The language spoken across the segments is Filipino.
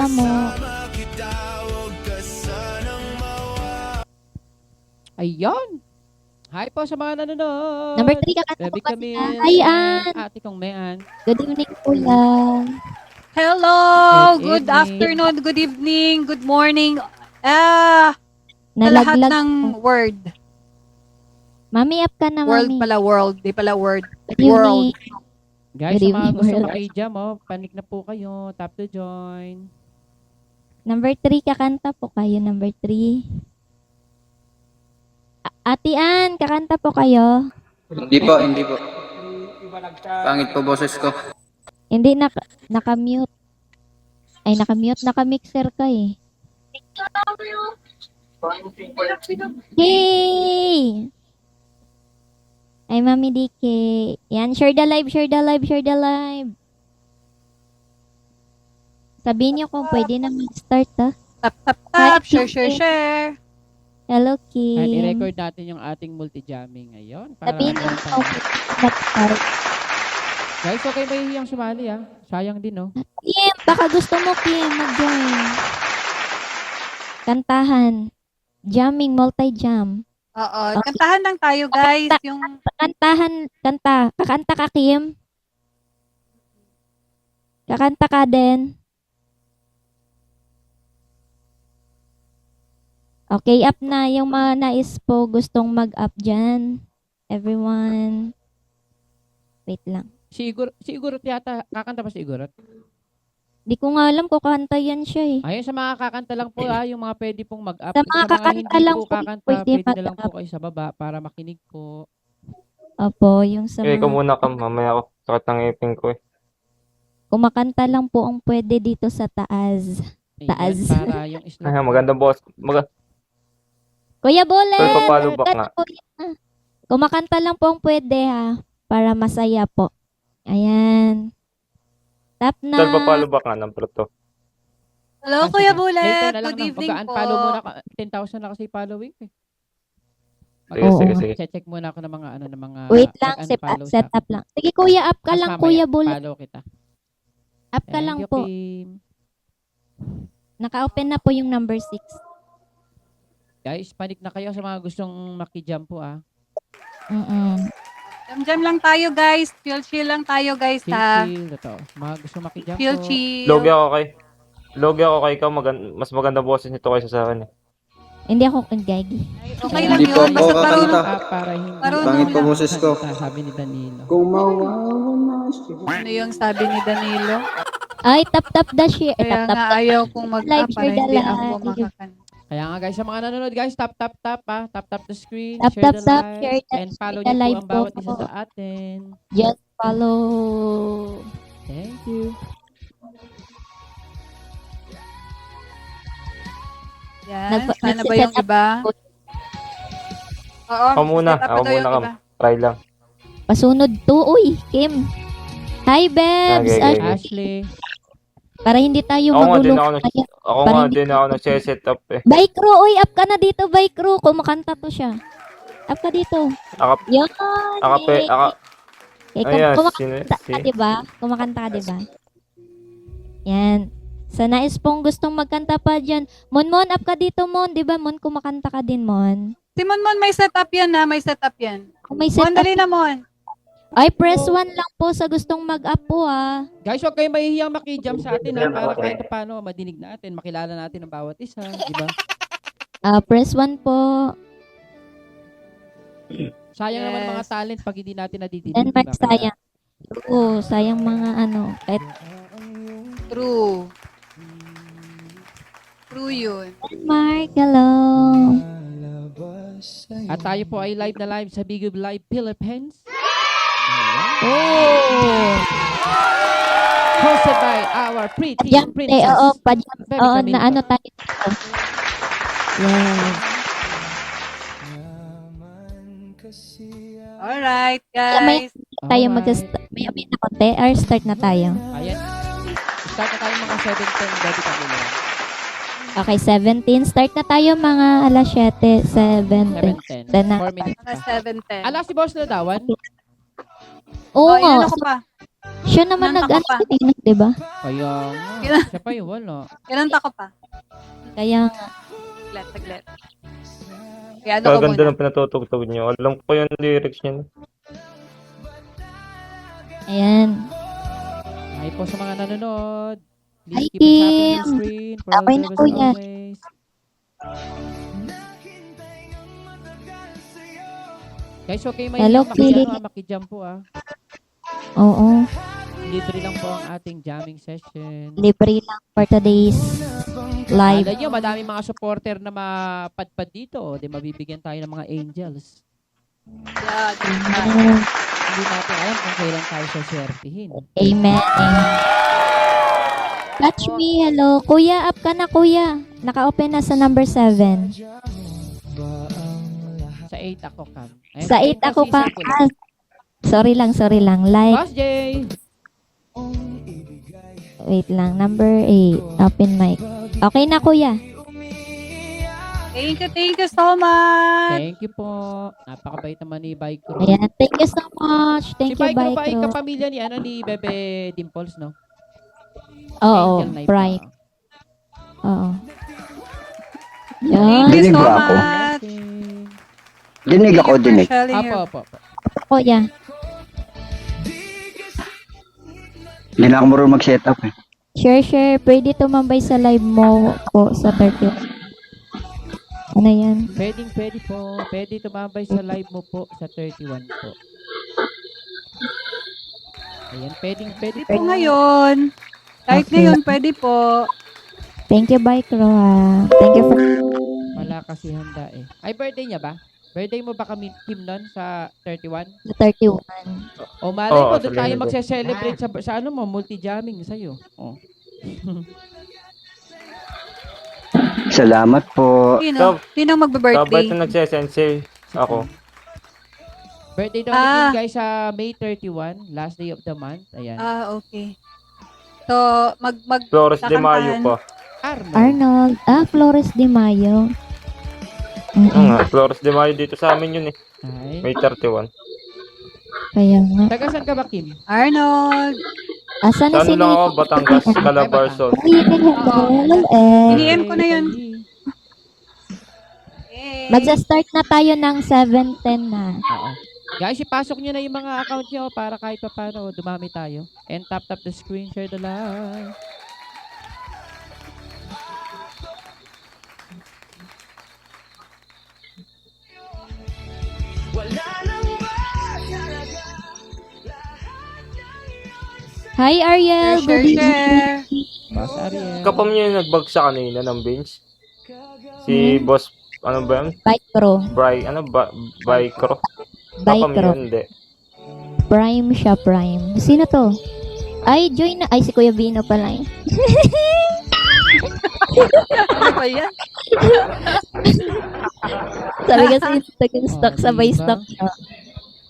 kakanta mo. Ayun. Hi po sa mga nanonood. Number 3, kakanta Baby mo kasi. Camille. Hi, Ann. Ate kong Mayan. Good evening, Kuya. Hello! Good Good evening. afternoon, good evening, good morning. Sa lahat Nalaglag. ng word. Mami, up ka na, World Mami. pala, world. Di pala word. Good evening. Guys, Good sa mga evening, gusto world. maki-jam, panik na po kayo. Tap to join. Number 3, kakanta po kayo. Number 3. Ate Ann, kakanta po kayo. Hindi po, hindi po. Pangit po boses ko. Hindi, naka-mute. Ay, naka-mute. Naka-mixer ka eh. Yay! Ay, Mami DK. Yan, share the live, share the live, share the live. Sabihin niyo kung pwede na mag-start, ha? Tap, tap, Hi, tap. Share, Kim. share, share. Hello, At Kim. i-record natin yung ating multi-jamming ngayon. Para Sabihin niyo ano kung tayo. mag-start. Guys, okay ba yung sumali Sayang din, no? Kim, baka gusto mo, Kim, mag-join. Kantahan. Jamming, multi-jam. Oo, kantahan lang tayo, guys. Yung Kakanta ka, Kim? Kakanta ka din. Okay, up na. Yung mga nais po gustong mag-up dyan. Everyone. Wait lang. Si Igorot yata. Kakanta pa si Igorot? Di ko nga alam kung kanta yan siya eh. Ayun, sa mga kakanta lang po yung mga pwede pong mag-up. Sa mga kakanta hindi lang po po, kakanta, pwede pwede na lang mag-up. po kayo sa baba para makinig po. Opo, yung sa Okay, ikaw mga muna Kam. Mamaya ako. Sakit ng ngipin ko eh. kumakanta lang po ang pwede dito sa taas. Ayun, Taas. para yung slow. Ay, maganda boss. Kuya Bolet! Sir, papalubak Kuya, nga. kumakanta lang po ang pwede ha. Para masaya po. Ayan. Tap na. Sir, papalubak nga ng proto. hello, Sige. Kuya Later Bulet. na lang Good evening po. Mag-unfollow muna. 10,000 na kasi following eh. Sige, Oo. sige, sige. Check muna ako ng mga Wait lang, mag-unfollow set sa up lang. Sige kuya, up ka Tapos lang mamaya, kuya Bolet. Follow kita. Up ka Thank lang you, po. Kim. Naka-open na po yung number 6. Guys, panik na kayo sa mga gustong maki-jump po Jam-jam lang tayo, guys. Chill lang tayo, guys, ha. Chill, totoo. Mga gustong maki-jump Chill, po. chill. Logi ako kay. Logi ako kay ikaw. Mas maganda boses nito kaysa sa akin eh. Hindi ako gagi. Okay lang Hindi po yun. ako Basta kakanta. marunong. Para hindi Marunong Pangit po lang. boses ko. Sabi ni Danilo. Kung mawawanas Ano yung sabi ni Danilo? Ay, tap the share. Kaya Tap. nga ayaw kong mag-up Live, para share the hindi ako live. makakanta. Kaya nga guys, sa mga nanonood guys, tap the screen, Tap, share tap, the tap, live, share the- and follow share the niyo po live ang bawat po. isa sa atin. Just follow. Thank you. Yan. Sana ba yung iba? Oo. Ako muna. set up Ako daw yung muna Kam. iba. Try lang. Pasunod to. Uy, Kim. Hi, Bebs. Okay, okay. Ashley, Para hindi tayo Ako nga din magulong. ako Ako Parang nga hindi- din ako nagse-set up eh. Bike crew, uy, up ka na dito, bike crew. Kumakanta to siya. Up ka dito. Akap, Yan. akape, Eh, ayan, kumakanta ka, diba? Kumakanta ka, diba? Yan. Sa nais pong gustong magkanta pa dyan. Mon, up ka dito, Mon. Diba, Mon, kumakanta ka din, Mon. Si Mon, may setup yan, ha? May setup yan. Kung may Mon, set dali na, Mon. ay, press 1 lang po sa gustong mag-up po, ah. guys, huwag kayong mahihiyang maki-jump sa atin para kahit paano madinig natin, makilala natin ang bawat isa, di ba? Press 1 po. Sayang naman Yes. mga talent pag hindi natin nadidinig. And di ba? mark, sayang. Oo, sayang mga ano. Kahit True. True yun. Mark, hello. At tayo po ay live na live sa Big Live Philippines. Oh! Hosted by our pretty Pajam, princess. oo, pajam. Baby Oo, Camille na po. ano tayo dito. Yes. Alright, May- guys. Tayo Alright. may na konti or start na tayo. Ayan. Start na tayo mga 7:10 Baby Camille. Okay, 17. Start na tayo mga alas 7, 7. 7:10. Then na- 4 minutes Mga pa. 7:10. Ala si Boss na dawan. Oo Oh, nga. inano ko pa. Siya naman Kinanta ko nag-ano, pa. di ba? Kaya nga. Kailan- Siya pa yung wala. Kinanta ko pa. Kaya nga. Saglit. Kaya ano ko Kaganda muna. ng pinatutugtog niyo. Alam ko yung lyrics niya. Ayan. Hi po sa mga nanonood. Hi, Please keep on tapping Kim. your screen. For Okay all na, the best kuya. always. Guys, okay may Hello, Kim. makijam po ah. Oo. Libre lang po ang ating jamming session. Libre lang for today's live. Alam nyo, madaming mga supporter na mapadpad dito. Di mabibigyan tayo ng mga angels. Yeah, Amen. Hindi natin alam kung kailan tayo saswertihin. Amen. Touch me, hello. Kuya, up ka na, kuya. Naka-open na sa number 7. Sa 8 ako, Cam. Ayun, Sa 8 ako ka. isa ko lang. Sorry lang. Like, Boss Jay! wait lang. Number 8. Open mic. Okay na, kuya. Thank you so much. Thank you po. Napakabait naman ni Bike Crew. Ayan. Thank you so much. Thank Si you, Bike Crew pa ay Bike. kapamilya ni Bebe Dimples, no? Oo, Angel Knife Prime. na. Oo. Thank Yan. you Dinig so ba ako? much. Dinig ako, dinig. Apo. Kuya. Hindi na ako marunong mag-setup eh. Share. Pwede tumambay sa live mo po sa 30. Ano yan? Pwede po. Pwede tumambay sa live mo po sa 31 po. Ayan, pwede Pwede po ngayon. Kahit Okay. ngayon, pwede po. Thank you, Bike Crew, ha. Thank you for... Wala kasi handa eh. Ay, birthday niya ba? Birthday mo ba kami, Kim, nun sa 31? Sa 31. O malay Oo, mo, sa doon tayo linggo. magse-celebrate sa ano mo, multi-jamming sa'yo. Oh. Salamat po. Sino Dapat magbe-birthday? na nagsesensei ako. Birthday daw ni Kim, guys, sa May 31, last day of the month. Ayan. Okay. So, mag Flores de Mayo kakantahan. pa. Arnold. Arnold. Flores de Mayo. Oo nga, Flores de Mayo dito sa amin yun eh. Ay. May 31. Kaya nga. Taga saan ka ba, Kim? Arnold. Asan na Saan si lang ako? Nino? Batangas, Calabarzon. Ay, hello, DM ko na yun. Magsa-start na tayo ng 7:10 na. Oo. Guys, ipasok nyo na yung mga account nyo para kahit pa paano dumami tayo. And tap the screen, share the live. Hi, Ariel. Good evening. Share. Boss Ariel. Kapam niyo yung nagbagsak kanina ng bench. Si Boss, ano ba yun? Bike Crew. Bikro. Bike Kapam Crew. yun, hindi. Prime siya, Prime. Sino to? Ay, join na. Ay, si Kuya Bino pala eh. Ano ba yan? Sabi kasi stock sabay diba? stock. No?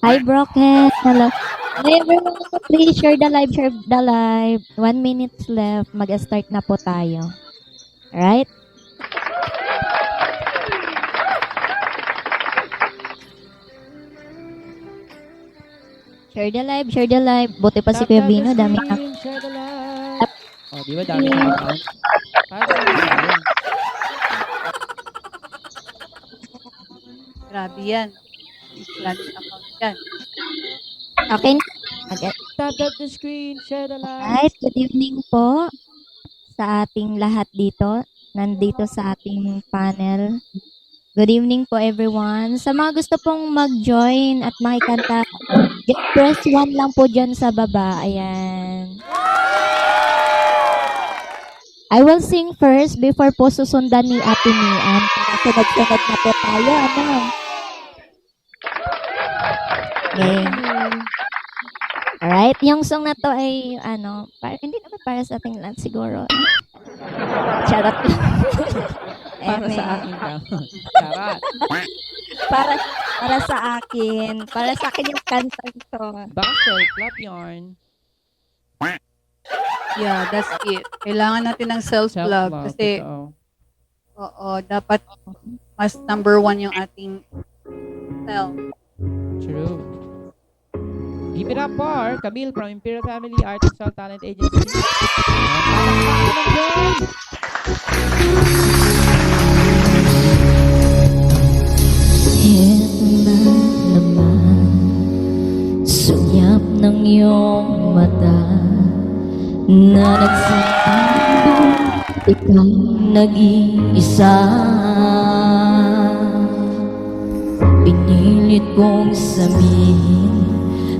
Hi, Broken. Hello. Hi, everyone. Please share the live. 1 minute left. Mag-start na po tayo. Alright? Share the live. Buti pa si Kuya Bino. Dami na. Share the live. Oh, di ba dami na account? Paano yun? Grabe yan. Islamic account yan. Okay na. Mag- Tap the screen, share the live. Alright, good evening po sa ating lahat dito. Nandito sa ating panel. Good evening po everyone. Sa mga gusto pong mag-join at makikanta, just press 1 lang po dyan sa baba. Ayan. I will sing first before po susundan ni Ate Mian. Para sunod-sunod na po tayo. Ano? Okay. Alright, yung song na to ay hindi naman para sa ating lahat siguro. Charot lang. Para Eme. sa akin ka. Charot. Para sa akin. Para sa akin yung kantang to. Baka self-clap yarn. Yeah, that's it. Kailangan natin ng self-love Self-love. kasi Totoo. dapat mas number 1 yung ating self. True. Give it up for Camille from Imperial Family Artificial Talent Agency. Palakpakan naman dyan. Eto na naman, sunyap ng iyong mata na nagsasabi ikaw nag-iisa. Pinilit kong sabihin,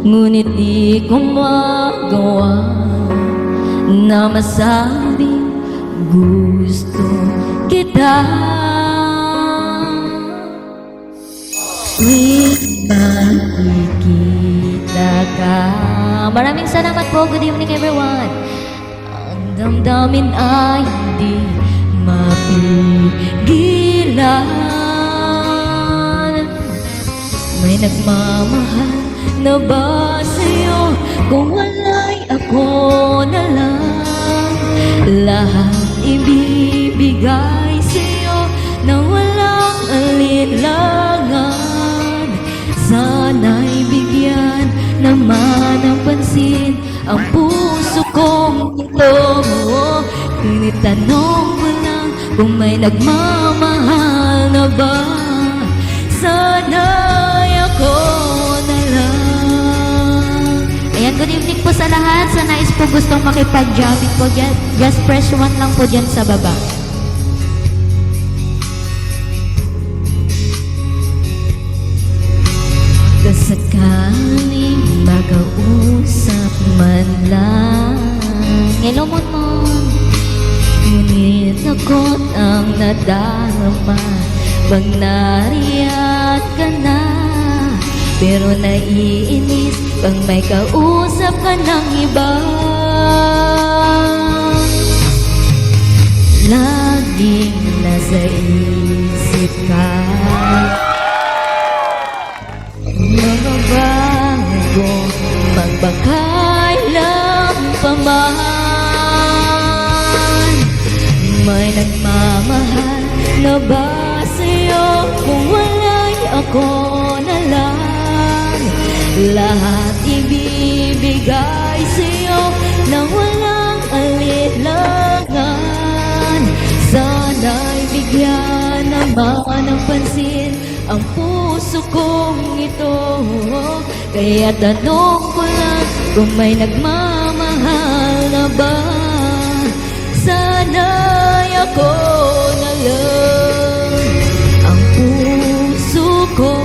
ngunit di ko magawa na masabi gusto kita. Makikita ka. Maraming salamat po. Good evening everyone. Ang damdamin ay hindi mapigilan. May nagmamahal na ba sa'yo? Kung wala'y ako na lang. Lahat ibibigay sa'yo na walang alinlangan. Sana'y bigyan naman ng pansin ang puso kong ito. Tinitanong ko lang kung may nagmamahal na ba. Sana'y ako na lang. Ayan, good evening po sa lahat. Sa nais po gustong makipag-jamming po dyan, just press 1 lang po dyan sa baba. Sakaling makausap man lang. Hello, Monmon. Ngunit ako't ang nadarama pag nariyan ka na. Pero naiinis pag may kausap ka ng iba. Laging nasa isip ka. Mababago, magbakailan pa man. May nagmamahal na ba sa'yo? Kung wala'y ako na lang. Lahat ibibigay sa'yo na walang alinlangan. Sana'y bigyan naman ng pansin ang puso kong ito. Kaya tanong ko lang kung may nagmamahal na ba. Sana'y ako na lang. Ang puso ko,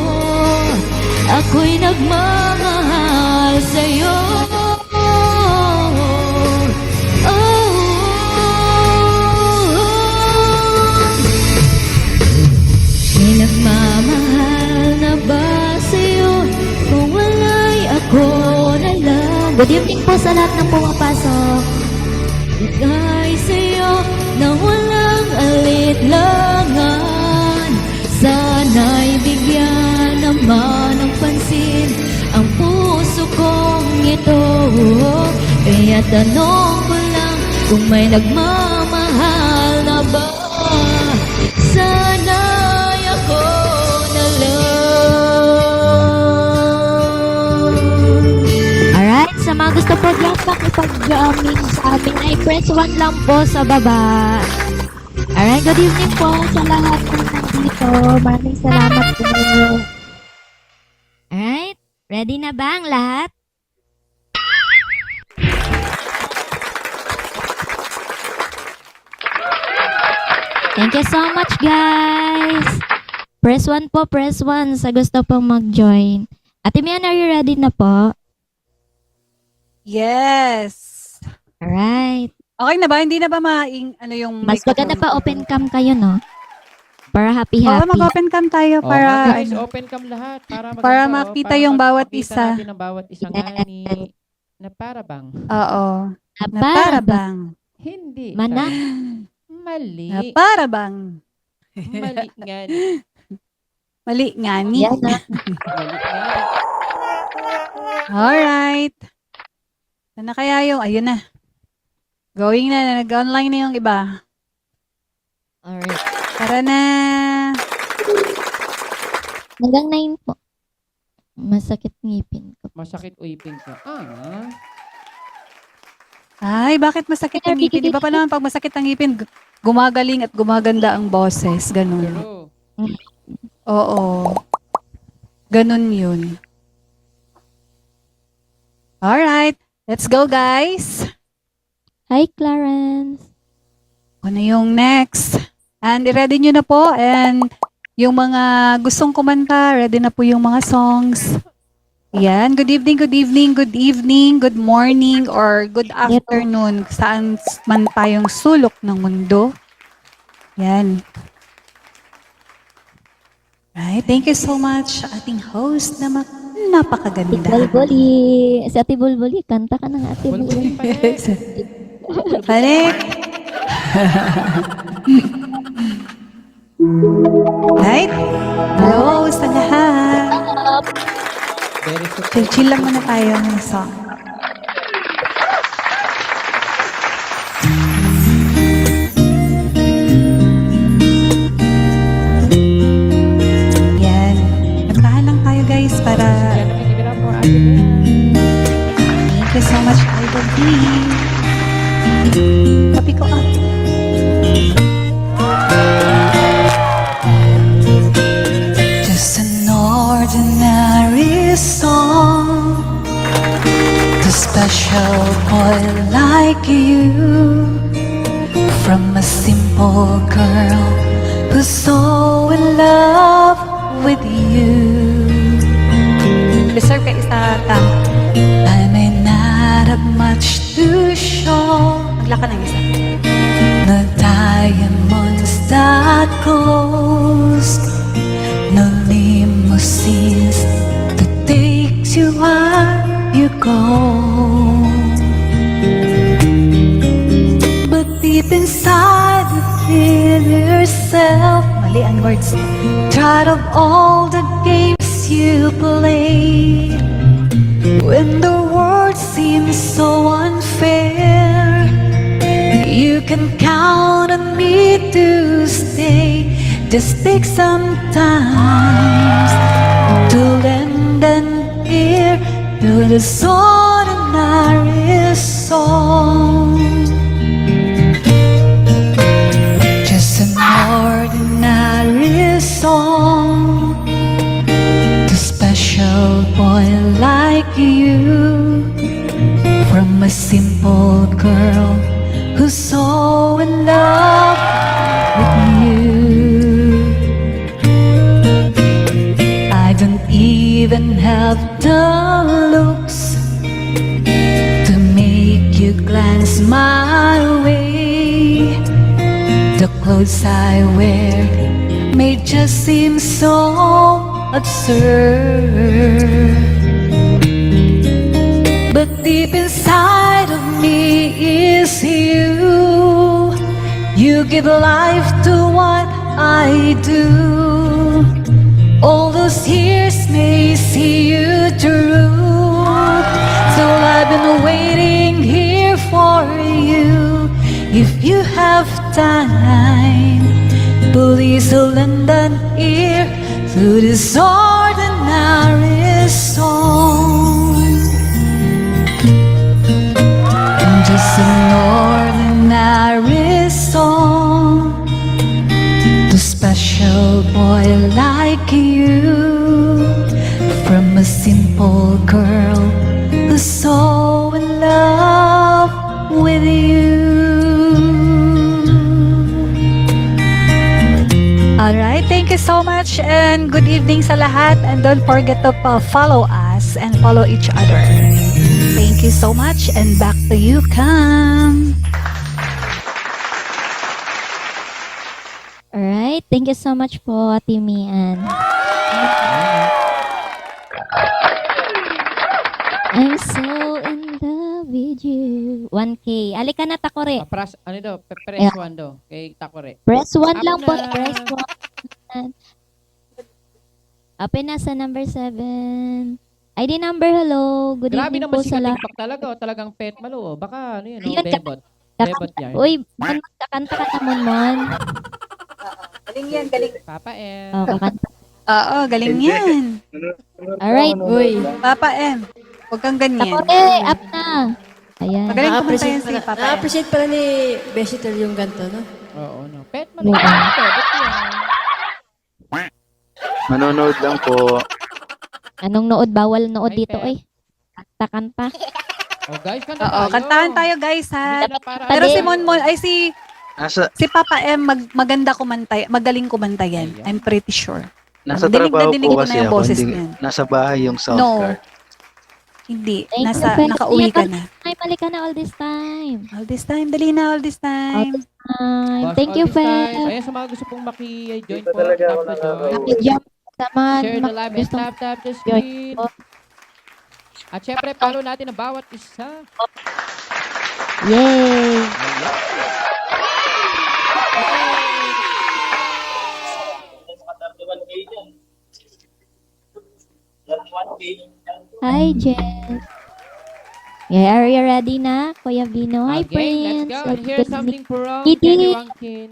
ako'y nagmamahal sa'yo. May nagmamahal na ba sa'yo? Kung wala'y ako na lang. Good evening po sa lahat ng pumapasok. Bigay sa'yo na walang alinlangan. Sana'y bigyan naman ng pansin ang puso kong ito. Kaya tanong ko lang kung may nagmamahal na ba. Sana'y ako na lang. Alright, sa mga gusto po dyan makipag-jamming sa amin ay press 1 lang po sa baba. Alright, good evening po sa lahat ng nandito. Maraming salamat po. Alright, ready na ba ang lahat? Thank you so much, guys. Press 1 po, press 1 sa gusto pong mag-join. Ate Mian, are you ready na po? Yes. Alright. Okay na ba? Hindi na ba ano yung Mas maganda pa open cam kayo, no? Para Oo, happy-happy. mag-open cam tayo Oh, para guys, ano. open cam lahat para maganda, Para makita yung bawat makita isa. natin ang bawat isa nga ni na para bang Oo. Na Para para ba? bang. hindi Mana? mali Na para bang. mali nga ni. Mali nga ni. Yan na. Mali nga ni. Alright. Ano kaya yung, ayun na. Going na, nag-online na yung iba. Alright. Tara na. Hanggang 9 po. Masakit ngipin ko. Masakit uipin ka. Ay, bakit masakit ang ngipin? Iba pa naman pag masakit ang ngipin, gumagaling at gumaganda ang boses. Ganun. Pero, Oo. Ganun yun. Alright. Let's go, guys. Hi, Clarence. Ano yung next? And i-ready nyo na po. And yung mga gustong kumanta, ready na po yung mga songs. Yan. Good evening, good evening, good evening, good morning, or good afternoon. Saan man tayong sulok ng mundo. Yan. Right. Thank you so much, ating host na Ate napakaganda. Bulbuli. Si Ate Bulbuli, kanta ka ng Ate bulbuli Bulbuli. pa Balik. Right? Hello sa lahat. Very super. Chill-chill lang muna tayo ng song. Yan. Kantahan lang tayo guys para Yan ang give it up for Ate Bea. thank you so much, Idol B. Kapi ko up. Just an ordinary song to special boy like you, from a simple girl who's so in love with you. Deserve ka isa tang. I may not have much to show. Maglaka ng isa. No diamonds that glows, no limousines that takes you where you go. But deep inside you feel yourself, mali ang words, tired of all the games you played. When the world seems so unfair, you can count on me to stay. Just take some time to lend an ear to this ordinary song. Just an ordinary song to special boy like you, from a simple girl who's so in love with you. I don't even have the looks to make you glance my way. The clothes I wear may just seem so absurd, but deep inside of me is you. You give life to what I do. All those years may see you through, so I've been waiting here for you. If you have time, please lend an ear to this ordinary song. Just an ordinary song to special boy like you, from a simple girl who's so in love with you. Alright, thank you so much and good evening sa lahat, and don't forget to follow us and follow each other. Thank you so much and back to you, Cam. Alright, thank you so much po, Ate Mian. I'm so in love with you. 1K. Alika na, Takore. Ano daw? Press 1 daw. Kay Takore. Press 1 lang po. na. Press 1. Open na sa number 7. ID number, hello. Good Grabe evening naman po si sa lahat. Katikpak talaga. Talagang pet malo. Baka ano yun, Ayun, bebot. Kaka- Bebot yan. Uy, kakanta ka naman man. Galing yan, galing. Papa M. Oh, kakanta. Oo, galing yan. Alright. Uy, Papa M. Huwag kang ganyan. Ako up na. Ayan. Magaling kumanta yan na-appreciate si pala, Papa M. na-appreciate pala ni Besitel yung ganito, no? Oo, no. Pet man. Oo. Pet yan. Manonood lang po. Anong nood? Bawal nood Ay, dito, Pep. eh. Kanta-kanta. Oh, guys, kanta Oo, tayo. kantahan tayo guys ha. Hindi ka na para- Pero Tabi. si Monmon, ay si Nasa Papa M, maganda kumanta, magaling kumanta yan. Ayan. I'm pretty sure. nasa Dinig na trabaho dinig po ko na kasi yung ako. boses Hindi, niyan. nasa bahay yung sound No. card. Hindi. Thank you, Nasa, Fel. nakauwi ka Iyak na. Ay, mali ka na all this time. All this time, dali na all this time. Boss, Thank you, all this time. Fel. Ayan, sa mga gusto pong maki-join po. Tap to join. Nakijump sa mga Share the live and gustong tap the screen. At syempre, follow natin ang bawat isa. Yay! Hi, Jess. Yeah, are you ready na, Kuya Vino? Hi, Okay, Prince. let's go. And here's something from Kitty. Kenny Rankin.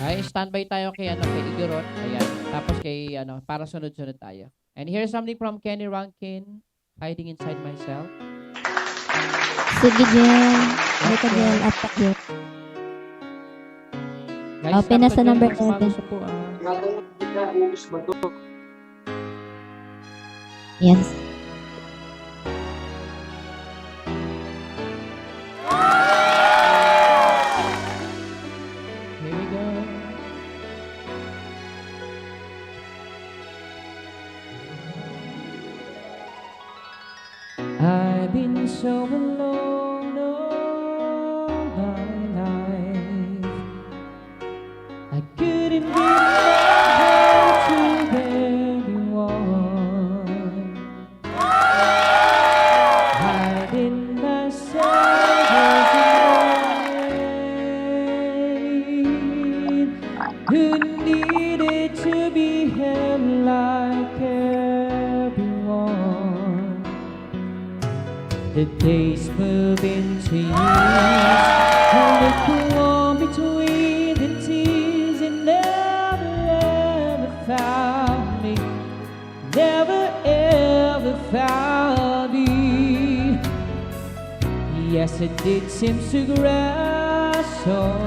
Ay, standby tayo kay Igorot. Ayan. Tapos kay para sunod-sunod tayo. And here's something from Kenny Rankin, Hiding Inside Myself. Sige, Jen. Halika, Jen. At Jen. Guys, Open na tap to sa join number kung 11. gusto po, Yan. Here we go. I've been so alone all my life. I couldn't be loved to anyone. Hiding myself as a who needed to be held like everyone. The days move into years, and the on between the tears, and never ever found me, never ever found me. Yes, it did seem to grasp on.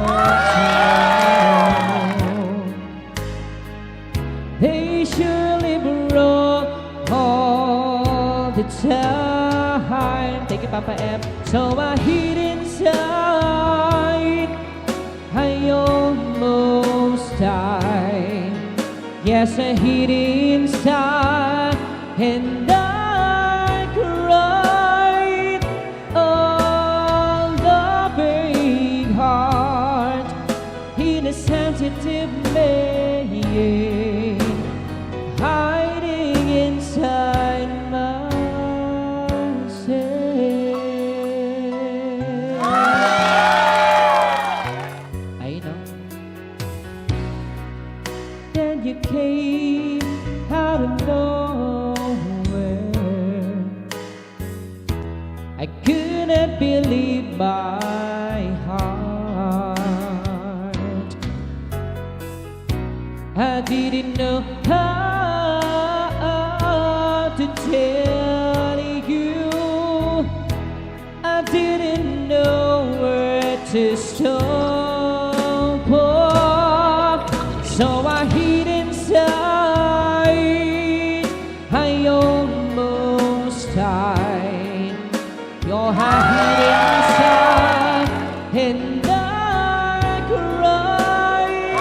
They surely broke all the time. Take it, Papa M. So I hid inside. I almost died. Yes, I hid inside, and I cried. All the big heart in a sensitive man, hiding inside myself. I know. Then you came out of nowhere. I couldn't believe my heart. I didn't know how to tell you. I didn't know where to stop. So I hid inside. I almost died. Your hid inside, and I cried.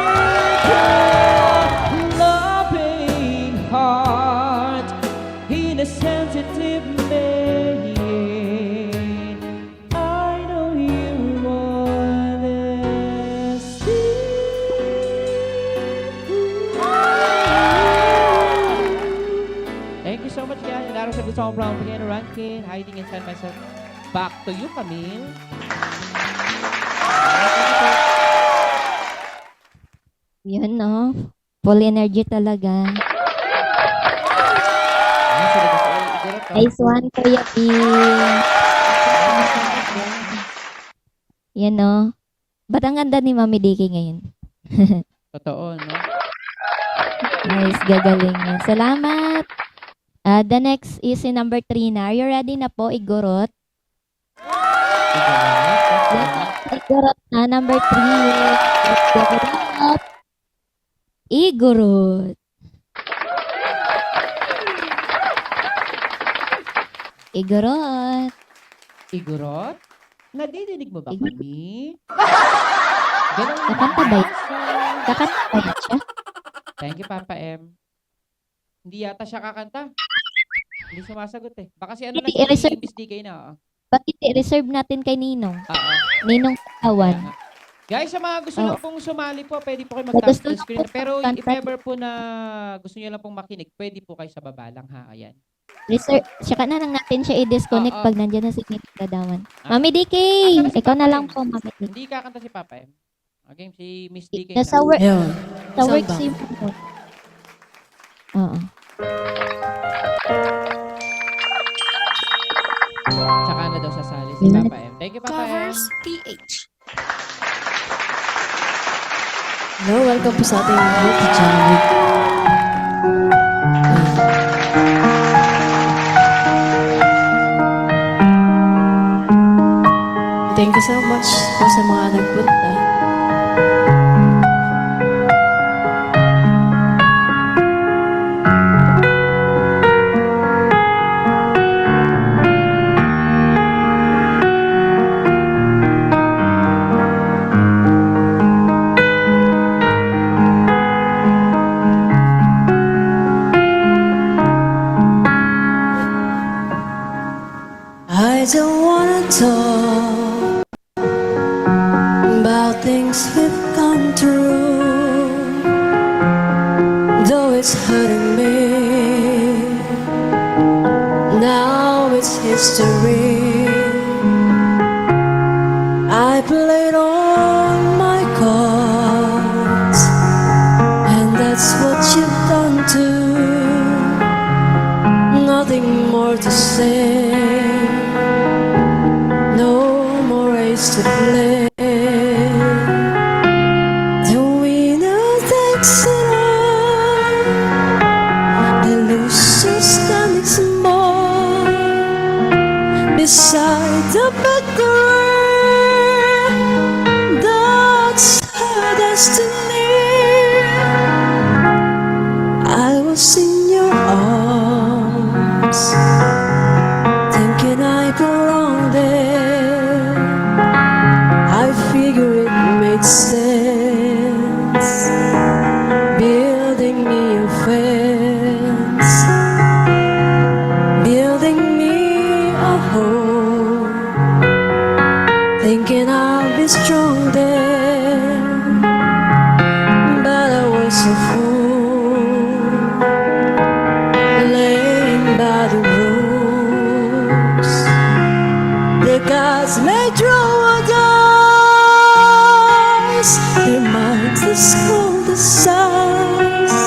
Loving heart in a sensitive man. I know you more than Thank you so much, guys. And that was the song from Kenny Rankin, Hiding Inside Myself. Back to you, Camille. Yun, no? Full energy talaga. Ayan, sila ba sa Igorot, oh? Nice one, Kuya B. Yan, no? Ba't ang ganda ni Mami Diki ngayon? Totoo, no? Nice, gagaling yan. Salamat. The next is si number 3 na. Are you ready na po, Igorot? Igorot na, number 3. Igorot. Igorot. Igorot. Igorot? Nadidinig mo ba kami? Ganun na Kakanta ba yun? Kakanta ba yun siya? Thank you, Papa M. Hindi yata siya kakanta. Hindi sumasagot eh. Baka si ano na Hindi, si i-reserve. Miss DK na. Bakit i-reserve natin kay Ninong? Oo. Ninong Katawan. Kaya nga. Guys, sa mga gusto Oo. lang pong sumali po, pwede po kayo Sa mag-tap gusto the lang screen. po Pero kanta. if ever po na gusto niyo lang pong makinig, pwede po kayo sa baba lang ha. Ayan. Reserve. Tsaka na lang natin siya i-disconnect Oo. pag nandiyan na si Ninong Kadawan. Ah. Mami DK! Asan na si Ikaw na Papa lang M? po, Mami DK. Hindi kakanta si Papa M. Okay, si Miss DK Nasa na. work, Ayun. sa Saan work ba? si Oo. Tsaka na daw sasali si Papa M. Thank you, Papa M. Hello, welcome po sa ating YouTube channel. Thank you so much po sa mga nagpunta. I don't wanna talk about things we've gone through, though it's hurting me. Now it's history. I played all my cards, and that's what you've done too. Nothing more to say. No more race to play. The winner takes it all. The loser's standing small beside the victor. That's her destiny. I was in your arms, thinking I belong there. I figure it made sense, building me a fence, building me a home, thinking I'll be strong there. But I was a fool, laying by the rules. The gods may draw a dice, their minds the school the size,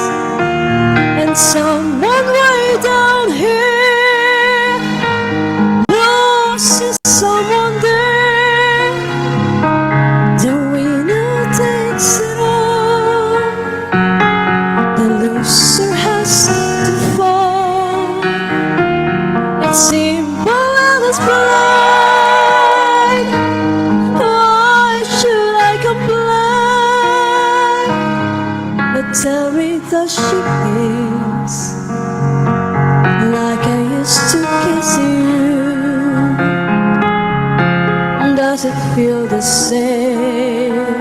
and someone way down here loses someone there. The winner takes it all. The loser has to fall. It's simple and it's blind. Why should I complain? But tell me, does she kiss like I used to kiss you? Does it feel the same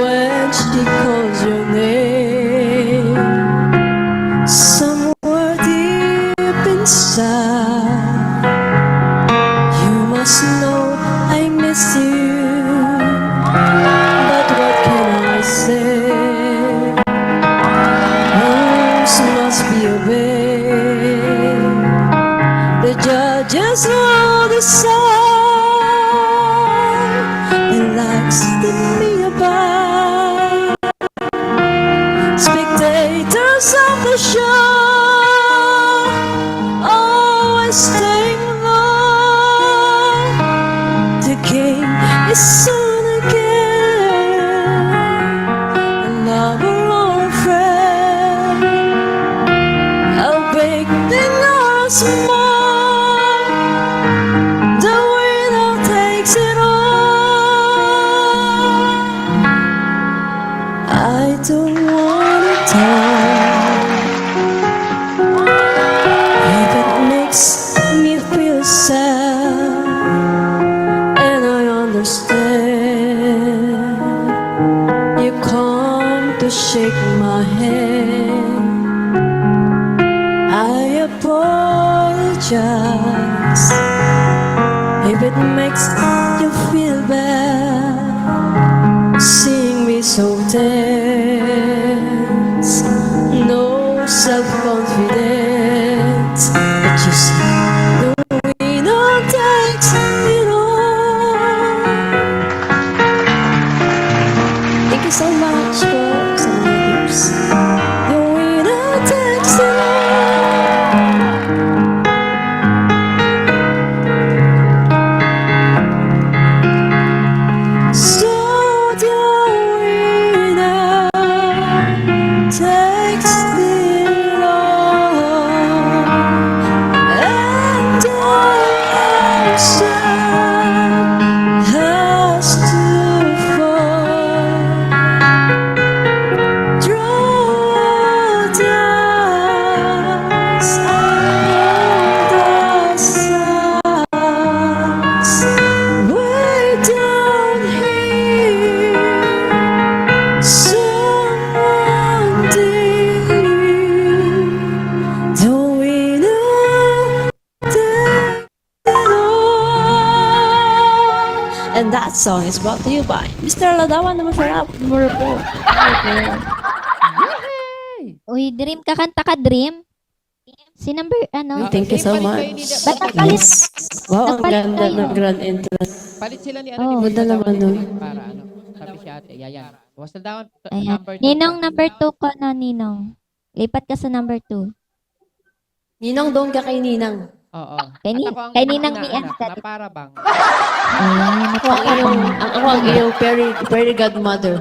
when she calls your name? Somewhere deep inside, you must know I miss you. But what can I say? Rules must be obeyed. The judges will decide. The likes that me about. Spectators of the show, always staying low. The game is on again. understand. You come to shake my hand. I apologize if it makes you feel bad, seeing me so tense, no self-confidence. But you see, the winner takes it all. Thank you so much for some gifts. The winner takes it all. So the winner takes it all, and the loser has to fall. Draw dice on the sides, way down here. Someone did the winner take it all. And that song is brought to you by Mr. Ladawan na masarap. Murpo. Uy, Dream, kakanta ka, Dream? Si number, ano? Thank you so much. Ba't nagpalit? Yes. Wow, ang Nagpalit ganda kayo. ng grand entrance. Palit sila ni Oh, ni ganda naman nun. para ano. Sabi si ate, yayan. Was down Ayan. number 2. Ninong, number 2 ko na, Ninong. Lipat ka sa number 2. Ninong, doon ka kay Ninang. Oo. Kay At ako ang kay Ninang inaanak Mian. na para bang. Ayan, Ako ang iyong fairy godmother.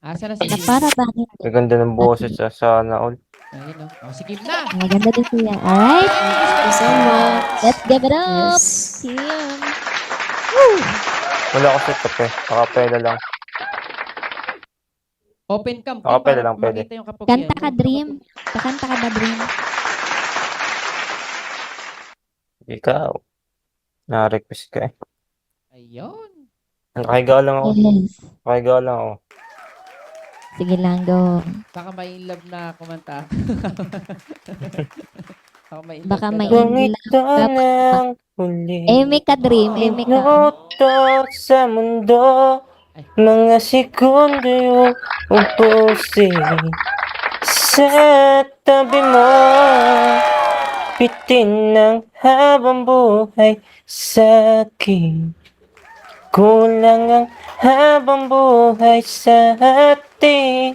Asa na si na para ba? Maganda ng boses sa sana all. Ayun o. Oh, sige na. Maganda din siya. Alright, Thank you so much. let's give it up. Yes. Team. Wala ako set up eh. Nakapela lang. Open cam. Oo, Kim, pwede para lang, pwede. makita yung kapugian Kanta mo. ka, Dream. Kakanta ka ba, Dream? Ikaw. Na-request ka eh. Ayun. Nakahiga lang ako. Yes. Nakahiga lang ako. Sige lang, go. Baka may in love na kumanta. Baka may in love Baka ka may na. in Kung ito ng huli. Eme ka, Dream. Eme ka. Minuto sa mundo. Mga segundo yung ubusin. Sa tabi mo. Bitin ng habang buhay sa akin. Kulang ang habang buhay sa atin.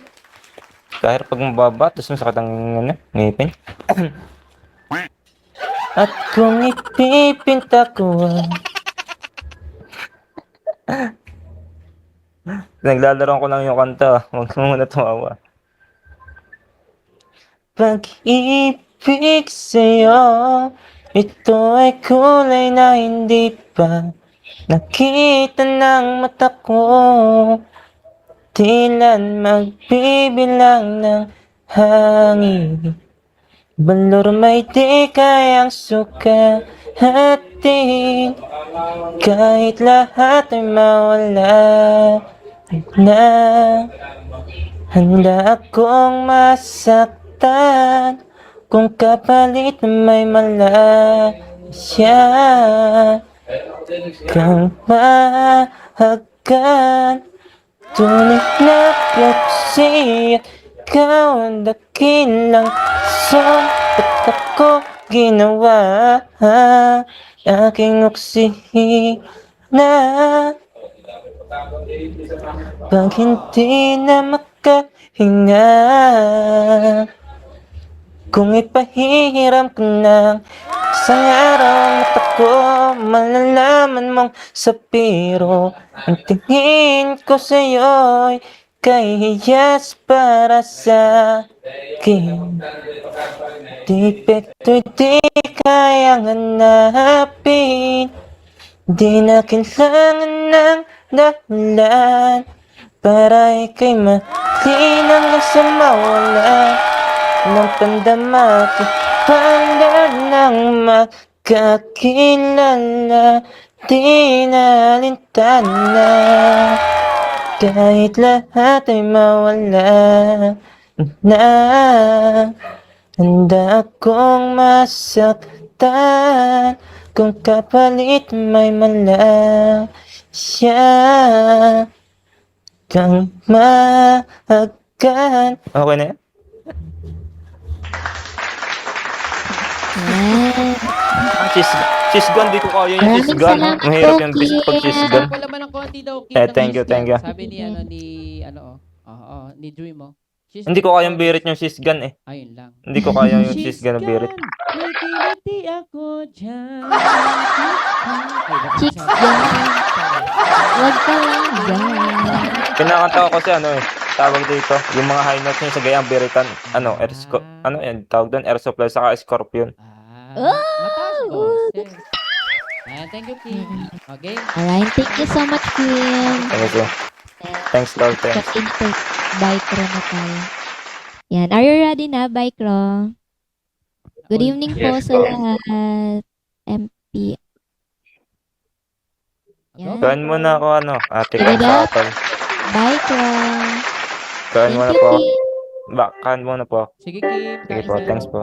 Kahit pag mababa, tapos masakit ang ano, ngipin. At kung ipipinta ko naglalaro ko lang yung kanta. Huwag mo muna tumawa. Pag-ibig sa'yo, ito ay kulay na hindi pa nakita ng mata ko. Tilan magbibilang ng hangin. Balor may di kayang sukahatin. Kahit lahat ay mawala na. Handa akong masaktan kung kapalit na may malaya kang mahagan. Tunay na kasi ikaw ang dakilang son. Ba't ako ginawa aking oksihina? Pag hindi na makahinga, kung ipahihiram ko ng isang araw ang mata ko, malalaman mong sa biro ang tingin ko sa'yo'y kahiyas para sa akin. Depekto'y di kayang hanapin. Di na kailangan ng dahilan para ika'y malinang na sa mawala ng pandama. Panda ng magkakilala di nalintana. Kahit lahat ay mawala na, handa akong masaktan kung kapalit may malaya kang maagkan. Okay na yan? Yan. Cheese gun, di ko kaya yung Maraming cheese gun. salamat Mahirap po, yung Kim. pag cheese gun. Wala man ng konti daw, Kim, Eh, ng thank you, cheese thank gun. you. Sabi ni, ni Dream mo. Cheese Hindi ko gun kayang daw. birit yung cheese gun eh. Ayun lang. Hindi ko kaya yung cheese gun na birit. May kiliti ako dyan. Cheese gun. Wag ka lang dyan. Pinakanta ko kasi ano eh, tawag dito, yung mga high notes niya sa gayang biritan, ano yan, tawag doon, air supply saka scorpion. Mataas boses. Ayan, thank you, Kim. Okay. Alright, thank you so much, Kim. Thanks, Lord. Thanks. Kasi dito, Bikro na tayo. Yan, are you ready na, Bikro? Good evening po Yes, sa po. lahat. MP. Yan. Kain muna ako ate Sige Kang na. sa kapal. Bikro. Kain Thank muna you, po. Kim. Kain muna po. Sige, Kim. Sige po, thanks po.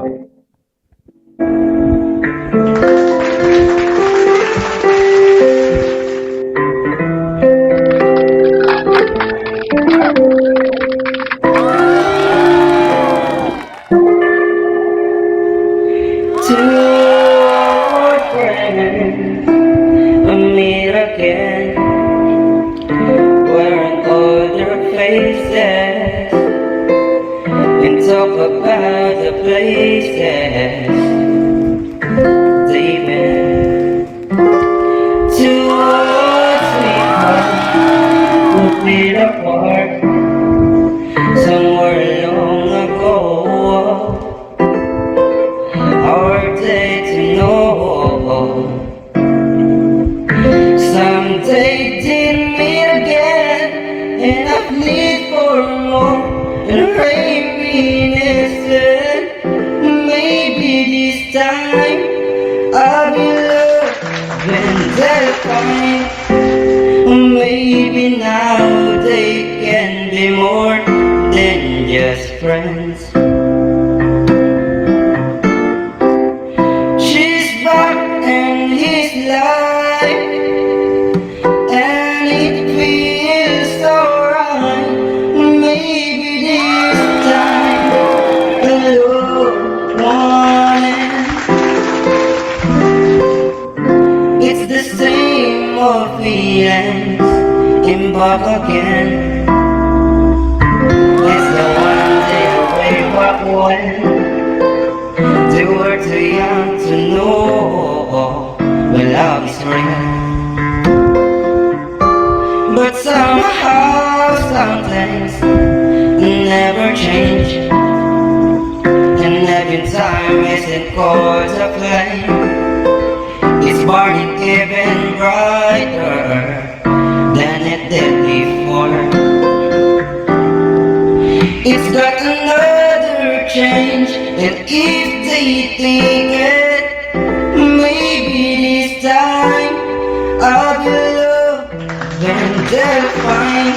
Two friends meet again, wearing older faces, and talk about the places they've been. Two sweethearts who meet apart somewhere long ago. Hard day to know. Someday they'll meet again, and I plead for more. And maybe listen, maybe this time I'll be loved and they'll find. Maybe now they can be more than just friends. She's back in his life, and it feels so right. Maybe this time the Lord wanted. It's the same old feelings, and back again. It's the one day way back when. They were too young to know when love is real. But somehow some things never change, and every time isn't called to play. It's burning even brighter than it did before. It's got another change, and if they think it, maybe this time I'll be loved and they'll find.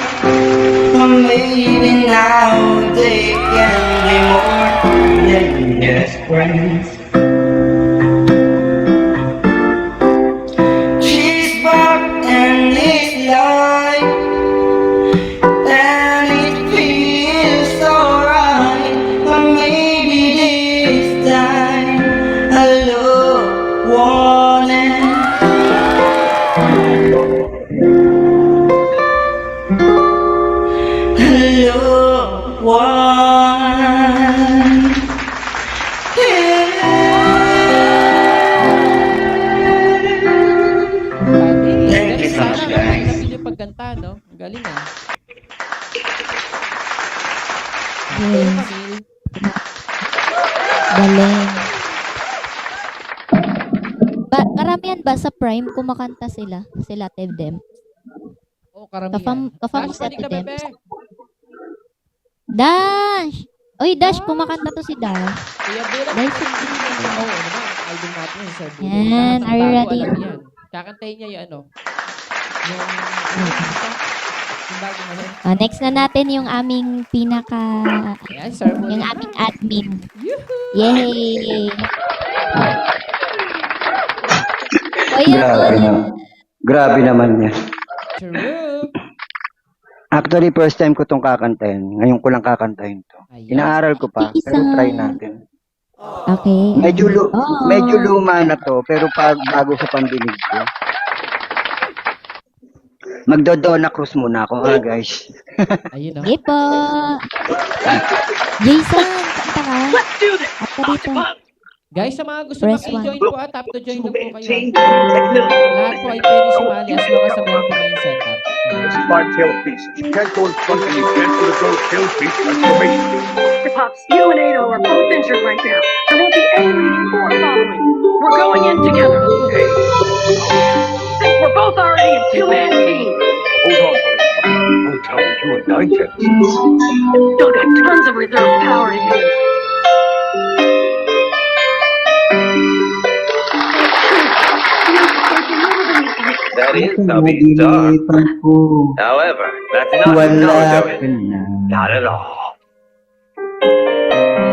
Maybe now they can be more than just friends. She's back in his life, and it feels so right. Maybe this time I love wanting. Love one. Thank you so much, guys. Galing yung pagkanta, no? Ang galing, ah. Yes. Camille. Galing. Karamihan ba sa Prime kumakanta sila? Sila Tevdem? Oo, karamihan. Kafam Dash, sa pwede ka, Tevdem. bebe. Dash! Uy, Dash, kumakanta to si Dash. Kuya Bula, Dahil oo, naman. Idol natin, Sir Bula. Yan, Ang are you bago, ready? alam yan. Kakantahin niya yung ano, yung bagong ano. Next na natin yung aming Ayan, sir. yung aming admin. Yay! O yan, Grabe na. Grabe naman niya. True. Actually, first time ko tong kakantahin. Ngayon ko lang kakantahin to. Ayan. Inaaral ko pa, pero try natin. Okay. Medyo luma na to, pero bago sa pandinig ko. Magdodona Cruz muna ako, guys. Ayun o. Sige po. Jason, kanta ka. At dito. Guys, sa mga gusto Press maki-join po, tap to join na po kayo. Lahat po ay pwede sumali as long as meron po kayong setup. Smart tailpiece. You can't go in front and you can't put a go tailpiece. That's formation. Pops, you and Ado are both injured right now. There won't be any leading or following. We're going in together. We're both already a two-man team. Hold on, buddy. I'll tell you and I can. Still got tons of reserve power to use. That is how he's done. However, that's not Wala Naruto ka is. na. Not at all.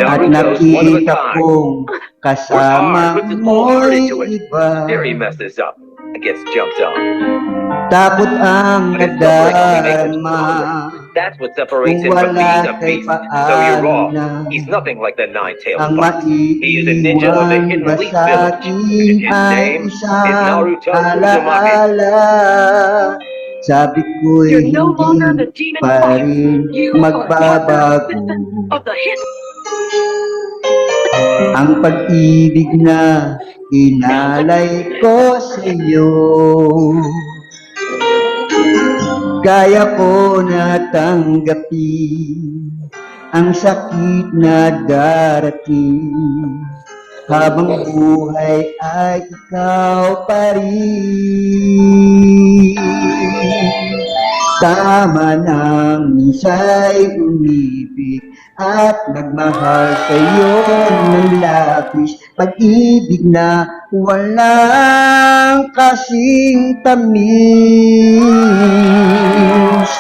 At Naruto's one of a nakita kind. kong kasama Puts his whole heart mo'y into it. iba. There he messes up and gets jumped on. Takot ang But it's still like he makes it nadarama. That's what separates Kung him from being wala a kay beast. So you're paano wrong. na He's nothing like the nine-tailed ang fox. He is a ninja with a maiiwan hidden ba elite sa village. akin His ay name is isang Naruto Uzumaki. alaala. Sabi ko'y You're no longer hindi the demon pa fox. rin You are magbabago. of the hit. Ang pag-ibig na inalay ko sa iyo, kaya ko na tanggapin ang sakit na darating. Habang buhay ay ikaw pa rin. Tama nang minsa'y umibig at nagmahal sa'yo ng labis. Pag-ibig na walang kasing tamis.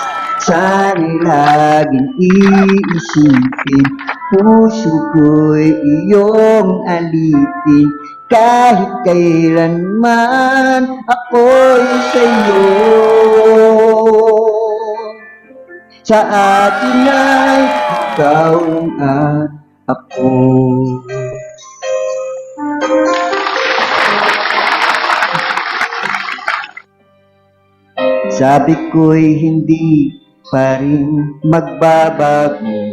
Sana'y laging iisipin, puso ko'y iyong alipin. Kahit kailanman ako'y sa'yo. Sa atin ay ikaw at ako. Sabi ko'y hindi pa rin magbabago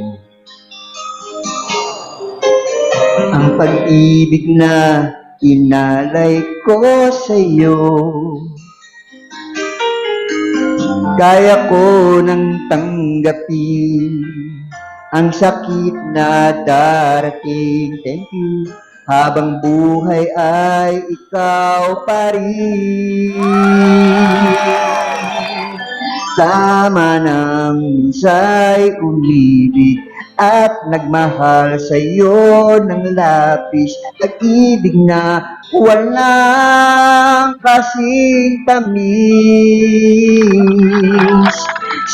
ang pag-ibig na inalay ko sa'yo. Kaya ko nang tanggapin ang sakit na darating. Thank you. Habang buhay ay ikaw pa rin. Tama nang minsa'y umibig at nagmahal sa'yo ng labis. Pag-ibig na walang kasing tamis.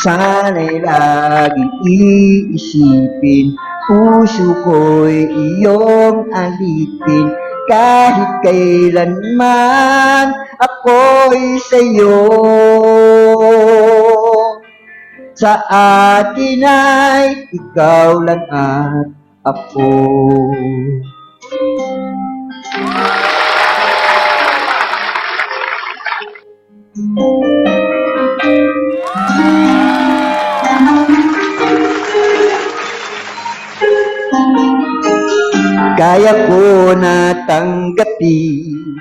Sana'y laging iisipin, puso ko'y iyong alipin. Kahit kailanman ako'y sa'yo. Sa atin ay ikaw lang at ako. Kaya ko na tanggapin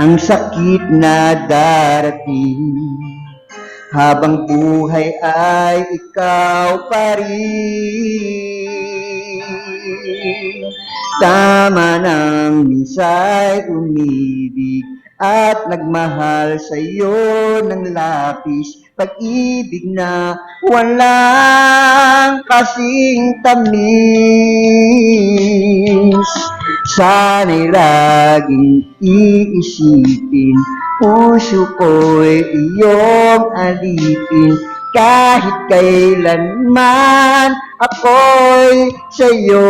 ang sakit na darating. Habang buhay ay ikaw pa rin. Tama nang minsa'y umibig at nagmahal sa'yo ng lapis. Pag-ibig na walang kasing tamis. Sana'y laging iisipin, puso ko'y iyong alipin. Kahit kailanman ako'y sa'yo.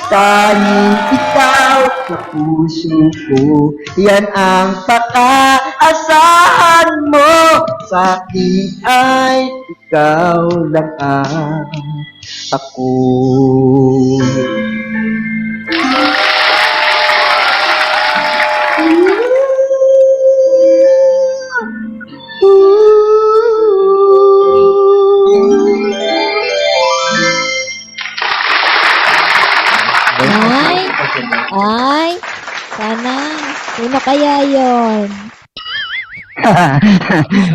Tanging ikaw sa puso ko, yan ang pakaasahan mo. Sa akin ay ikaw lang ang ako. Ay, sana. Sino kaya yon?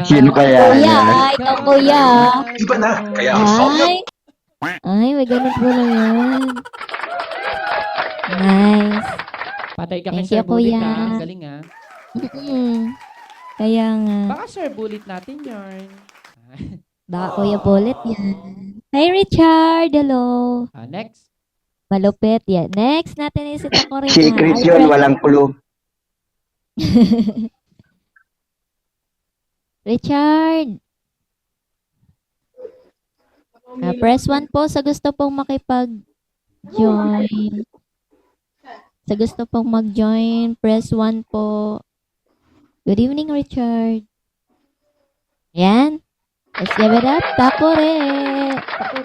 Sino kaya Kuya, yan? ikaw kuya. Iba na. Kaya Ay, may ganun po na yun. Nice. Patay ka kay Thank Sir you, Bullet, kuya. ha? Ang galing, ha? Kaya nga. Baka Sir Bullet natin yarn. Baka kuya Bullet yan. Hi Richard, hello. Next. Malupit yan. Next natin is ito ko rin. Secret yun, walang clue. Richard. Press 1 po sa gusto pong makipag-join. Sa gusto pong mag-join, press 1 po. Good evening, Richard. Yan. Let's give it up. Takore.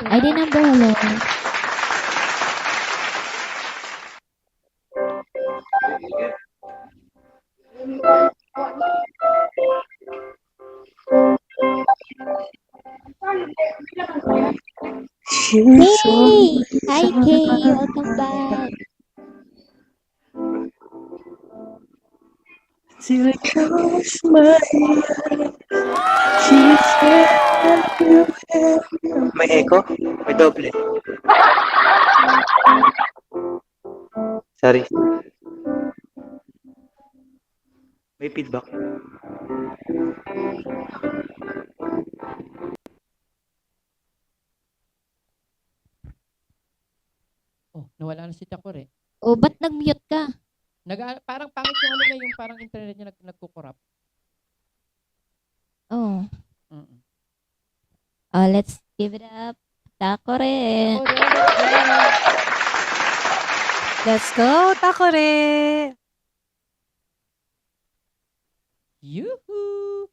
ID number, hello. Hey! Hi, Kay. Welcome back. Till it comes my she said you have May echo? May doble. Sorry. May feedback. Oh, nawala na si Takore. Oh, ba't nag-mute ka? Parang pangit yung ano niya, yung parang internet niya nagkukurap. Oh. Mm-mm. Let's give it up. Takore. Let's go, Takore! Yoo-hoo!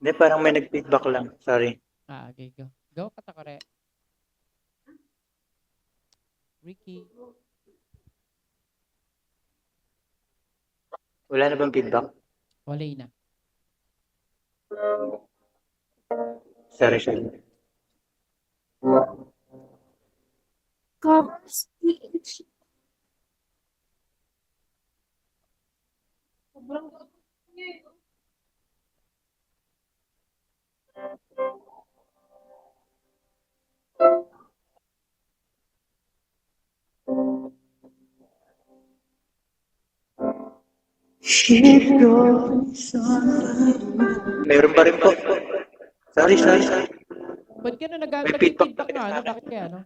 Hindi, parang may nag-feedback lang. Sorry. Okay, go. Go ka, Takore. Ricky. Wala na bang feedback? Wala na. Sorry, sorry. Meron pa rin po. Sorry, sorry, sorry. Ba't gano'n May feedback nag-feedback na? Ano? Bakit kaya, no?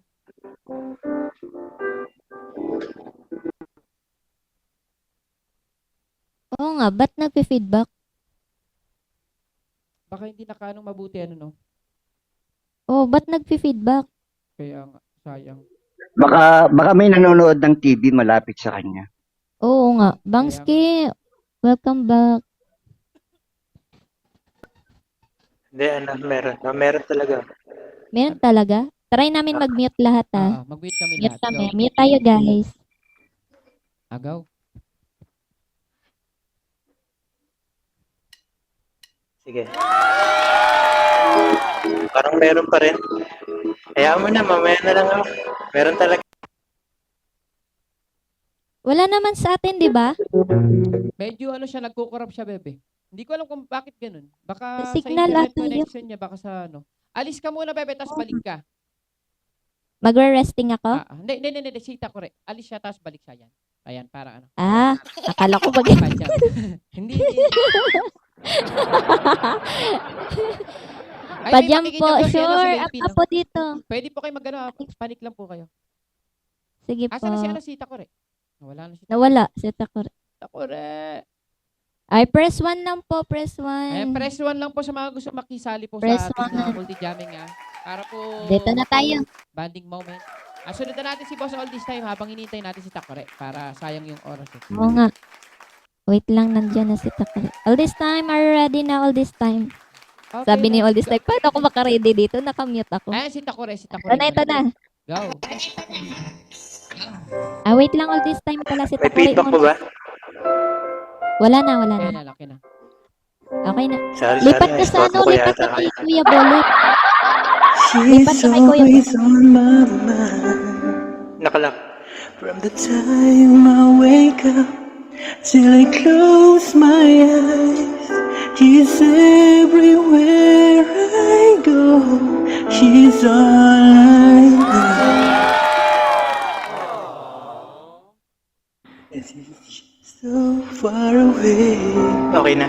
Oo nga, ba't nagpe-feedback? Baka hindi nakaanong mabuti, ano, no? Oh, ba't nagpe-feedback? Kaya nga, sayang. Baka may nanonood ng TV malapit sa kanya. Oo nga. Bangski, welcome back. Hindi, ano, meron. Meron talaga. Meron talaga? Try namin mag-mute lahat, ah. Mag-mute kami Mute lahat. kami. Go. Mute tayo, guys. Agaw. Sige. Parang meron pa rin. Hayaan mo na, mamaya na lang ako. Meron talaga. Wala naman sa atin, di ba? Medyo ano siya, nagkukurap siya, bebe. Hindi ko alam kung bakit ganun. Baka sa Signal internet ata yun. connection niya, baka sa ano. Alis ka muna, bebe, tapos balik ka. Magre-resting ako? Hindi, sita ko rin. Alis siya, tapos balik siya yan. Ayan, para ano. Akala ko Padjam. Hindi. Ay, Padjam may po, makikinig daw si, ano, si sure. Lil Up Pino. po dito. Pwede po kayo mag-ano, panic lang po kayo. Sige po. Asa na si ano, sita ko rin? Wala na si Nawala si Takore. Takore. Ay, press 1 lang po, press 1. Ayan, press 1 lang po sa mga gusto makisali po Press sa ating 1. multi-jamming para po Dito na tayo. banding moment. Sunod na natin si Boss all this time habang hinihintay natin si Takore para sayang yung oras. Oo nga. Wait lang, nandiyan na si Takore. All this time, are you ready na all this time? Okay, Sabi ni let's all this go. time, paano ako makaredy dito? Nakamute ako. Ayan, si Takore. Ito na, ito na. Go. Wait lang, all this time pala si May Takore. feedback po ba? Wala na, wala Okay na. na, okay na. Okay na. Sorry, Lipat ka sa ano, lipat ka kay Kuya Bolet. Lipat ka kay Kuya Bolet. on my mind. Nakalak. From the time I wake up till I close my eyes, she's everywhere I go. She's all I know. And she's so far away. Okay na.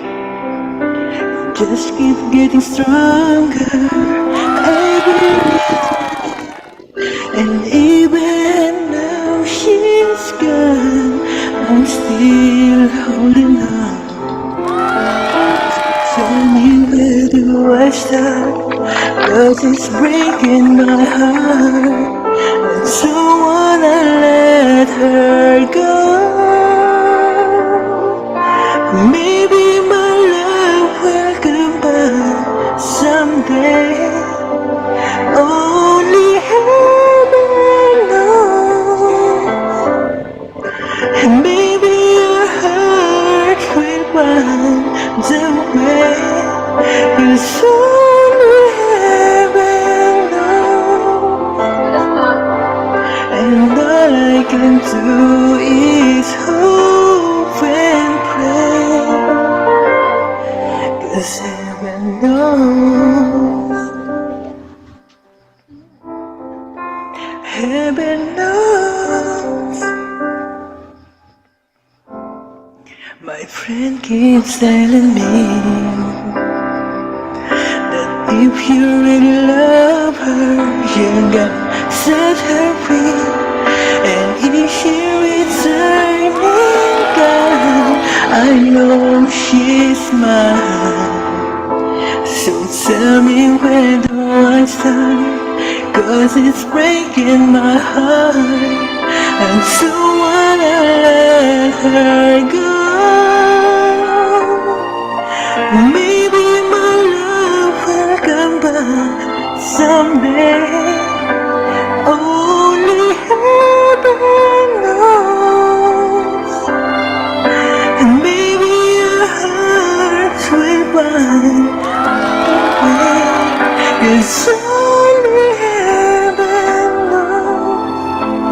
Just keep getting stronger every day. And even now she's gone, I'm still holding on. Tell me, where do I start? 'Cause it's breaking my heart. I don't wanna let her go. Maybe my love will come back someday. Only heaven knows. And maybe your heart will find a way. 'Cause only heaven knows. And all I can do is hope and pray. 'Cause heaven knows. Heaven knows. My friend keeps telling me that if you really love her, you gotta set her free. And if she returning gone, I know she's mine. So tell me, where do I start? 'Cause it's breaking my heart. I don't wanna let her go. Maybe my love will come back someday. Only heaven knows. And maybe your heart will find a way. 'Cause only heaven knows.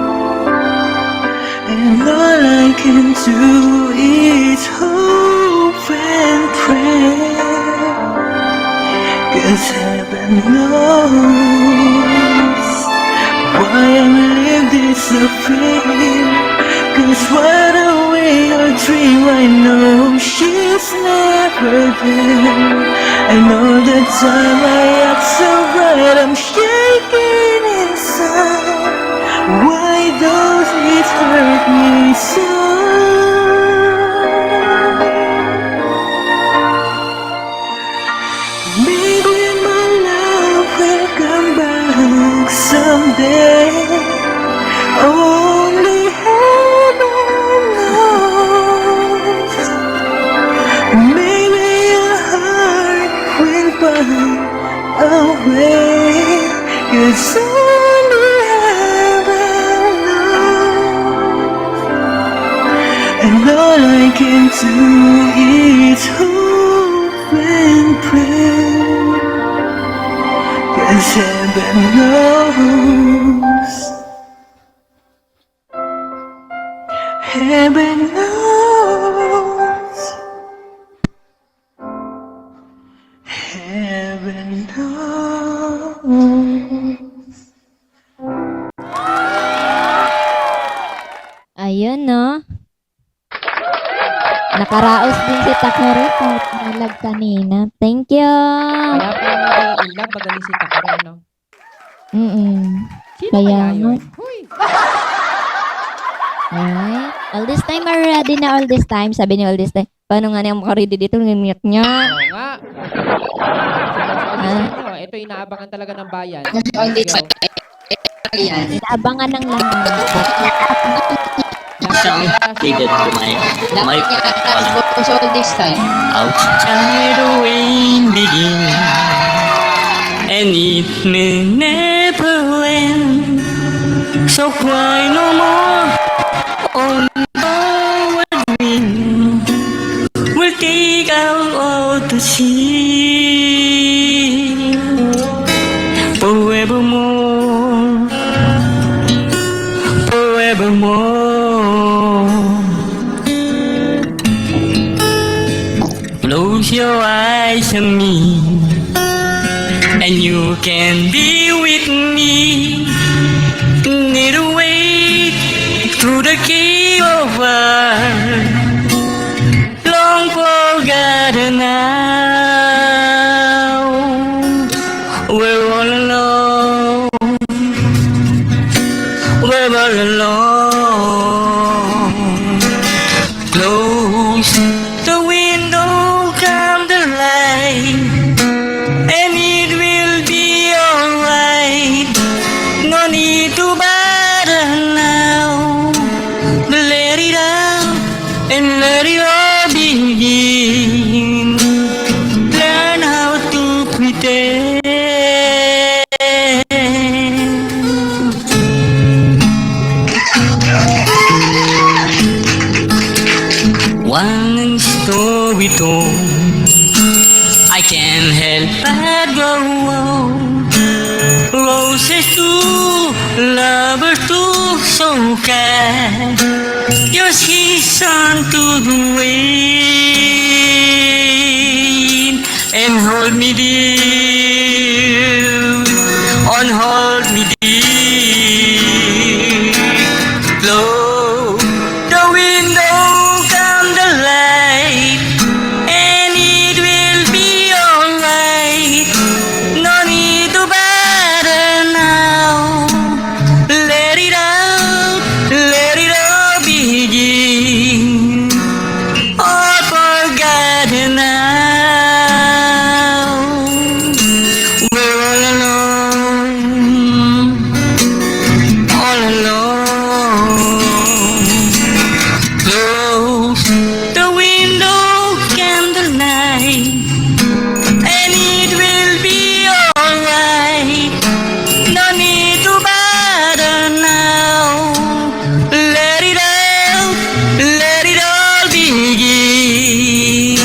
And all I can do is hope and pray. 'Cause heaven knows why I'm living so free. 'Cause what away your dream, I know she's never there. And all the time I act so right, I'm shaking inside. Why does it hurt me so? Maybe my love will come back someday. Only heaven knows. Maybe your heart will find a way. 'Cause only heaven knows. And all I can do is hope and pray. 'Cause heaven knows. Heaven knows. Heaven knows. Ayun, no? Nakaraos din si Takore kahit nalag kanina. Thank you! Kaya po yung ilang magaling si Takore, ano? Mm-mm. Sino Kaya kaya nga. yun? Huy! Alright. All this time, are you ready na all this time? Sabi ni all this time. Paano nga na yung makaredy dito? Ngimiyat niya. Oo nga. Ito inaabangan talaga ng bayan. Let's go. Inaabangan ng lahat. Needed to my all this time. Outside the wind begin, and it may never end. So cry no more. Oh no, what wind will take out all the sea forevermore, forevermore. Close your eyes on me, and you can be with me. Need to wait through the cave of fire, long forgotten now. We're all alone, we're all alone. Close the window, come the light, and it will be alright. No need to bother now. Let it out and let it all begin. Learn how to pretend. One story told, I can't help but go on. Roses too, lovers too, so kind. Your season to the wind, and hold me dear, on hold me dear. Blow the window, come the light, and it will be alright. No need to bother now. Let it out, let it all begin. All forgotten now. We're all alone, all alone. Close the window, candlelight, and it will be alright. No need to bother now. Let it out, let it all begin.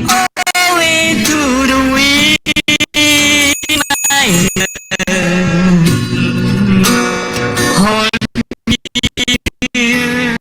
All way to the wind, my love. Hold me dear.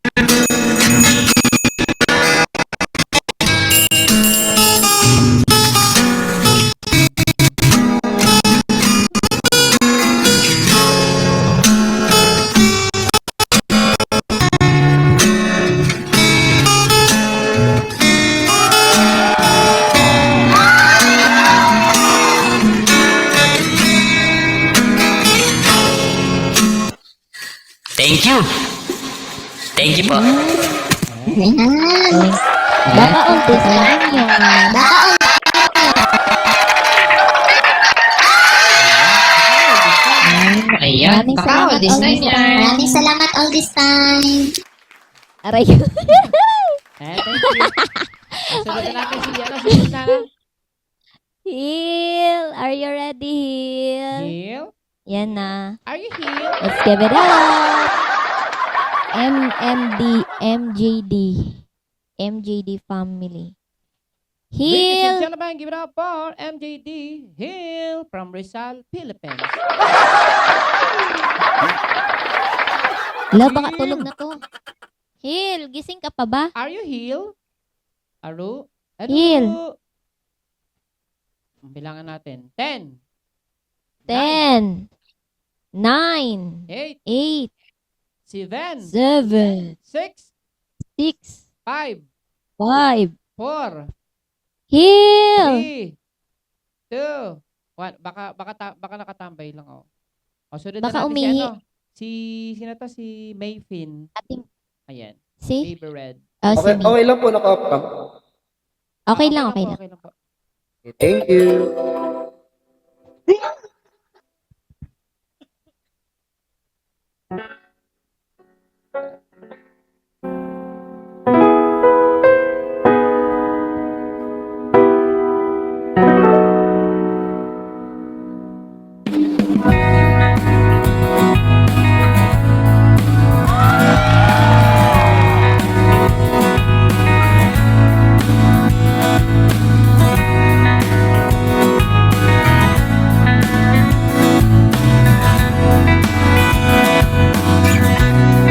Thank you. Thank you po. Baka all this time yun. Ayan, Maraming salamat all this time. Maraming salamat all this time. Aray. Thank you. Sunod na natin si sunod na. Heal. Are you ready, Heal? Heal? Yan na. Are you here? Let's give it up. MJD family. Ladies and Heal. gentlemen, give it up for MJD Hill from Rizal, Philippines. Wala, baka tulog na to. Heal, gising ka pa ba? Are you Hill? Aru? Hill. Bilangan natin. 10, 10, 9, 8, 8, 7, 7, 6, 6, 5, 5. 4, Heal. 3, 2, 1. Baka nakatambay lang ako. O, sunod Baka na natin umihi. si sino to? Si Mayfin. Ating Ayan. Si? Baby Red. Oh, si Okay, Mi. okay lang po, naka-off cam. Okay lang, okay po, lang. okay lang po. Okay, thank you.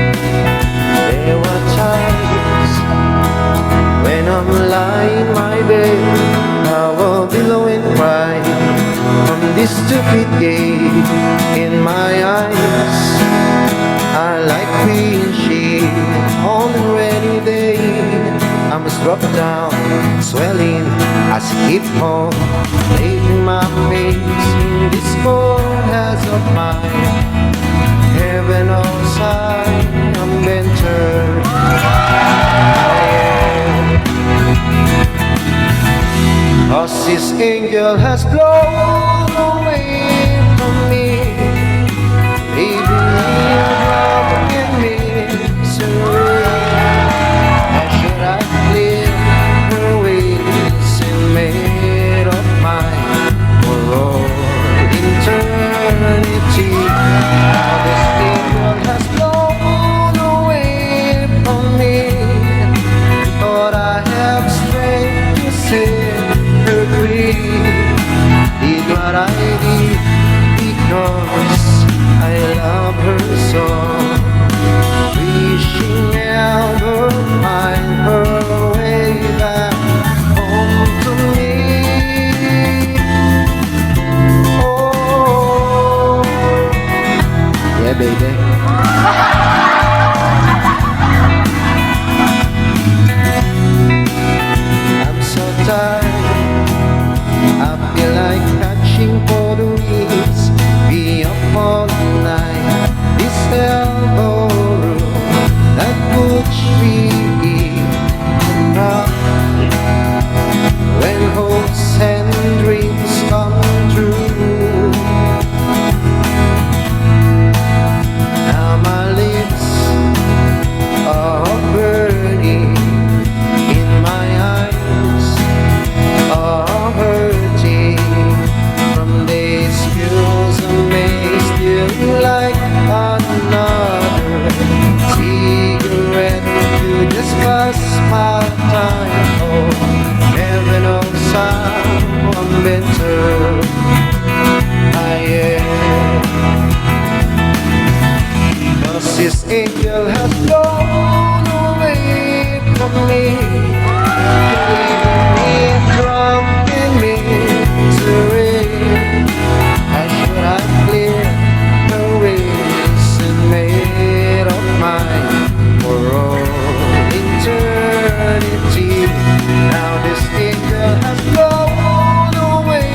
There were times when I'm lying in my bed, I will below and cry from this stupid game in my eyes. I like being shit on a rainy day. I must drop down, swelling as I keep on laying my face in this cold hands of mine. Heaven knows I'm entered. Cause this angel has blown away from me, leaving me a drop in misery. How should I live her ways and made up mine for all eternity? Now this angel has blown away from me. Thought I have strength to set her free. Did what I did because I love her so. Wishing ever find her way back home to me. Oh, yeah, baby. I'm so tired. I feel like catching for the weeds. Be up all night. This elbow room that would be enough. When hopes and dreams come true. Now my lips are burning, in my eyes are hurting from these pills and may still like another cigarette to just pass my time. Oh, heaven knows I'm better. I am. Cause this angel has blown away from me, leaving me drunk in misery. How should I clear the ways and made up mine for all eternity? Now this angel has blown away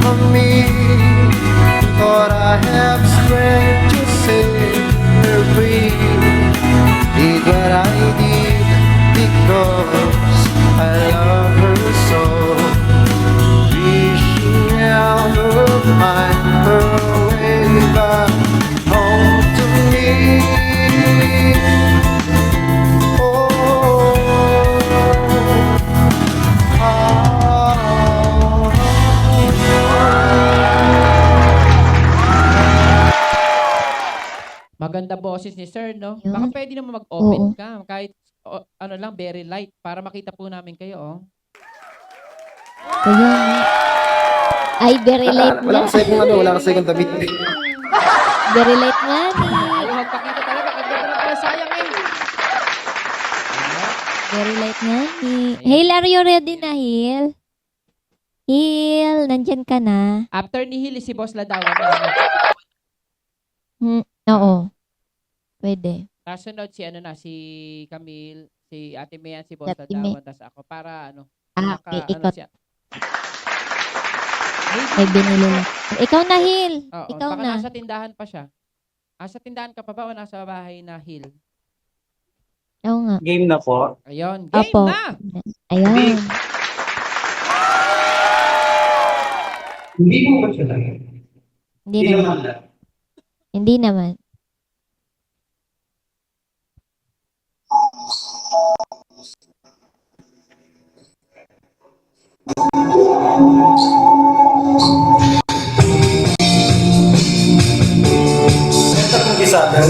from me. Thought I have strength to set her free. Did what I did because I love her so. Wishing out of find her way back home to me. Maganda boses ni Sir, no? Yun. Baka pwede naman mag-open Oo. cam. Kahit, ano lang, very light. Para makita po namin kayo, oh. Ayun. Ay, very late Wala nga. kasi kung ano, wala kasi kung damit. Very late nga ni. Ayaw magpakita talaga. Ang ganda ng pala, sayang eh. Very late nga ni. Hale, are you ready na, Hale? Hale, nandyan ka na. After ni Hilly, si Boss Ladawan. Oo. Pwede. Kasunod si ano na, si Camille, si Ate Mayan, si Boss Ate May. Ladawan, tas ako. Para ano, Ah, okay. ano Ikot. siya. May binili na. Ikaw na, Hale. Oo, Ikaw baka na. nasa tindahan pa siya. Sa tindahan ka pa ba o nasa bahay na Hill? Oo nga. Game na po. Ayun, game Apo. na! Ayan. Hindi mo ba siya lang? Hindi naman. Hindi naman. Ito kong isagal.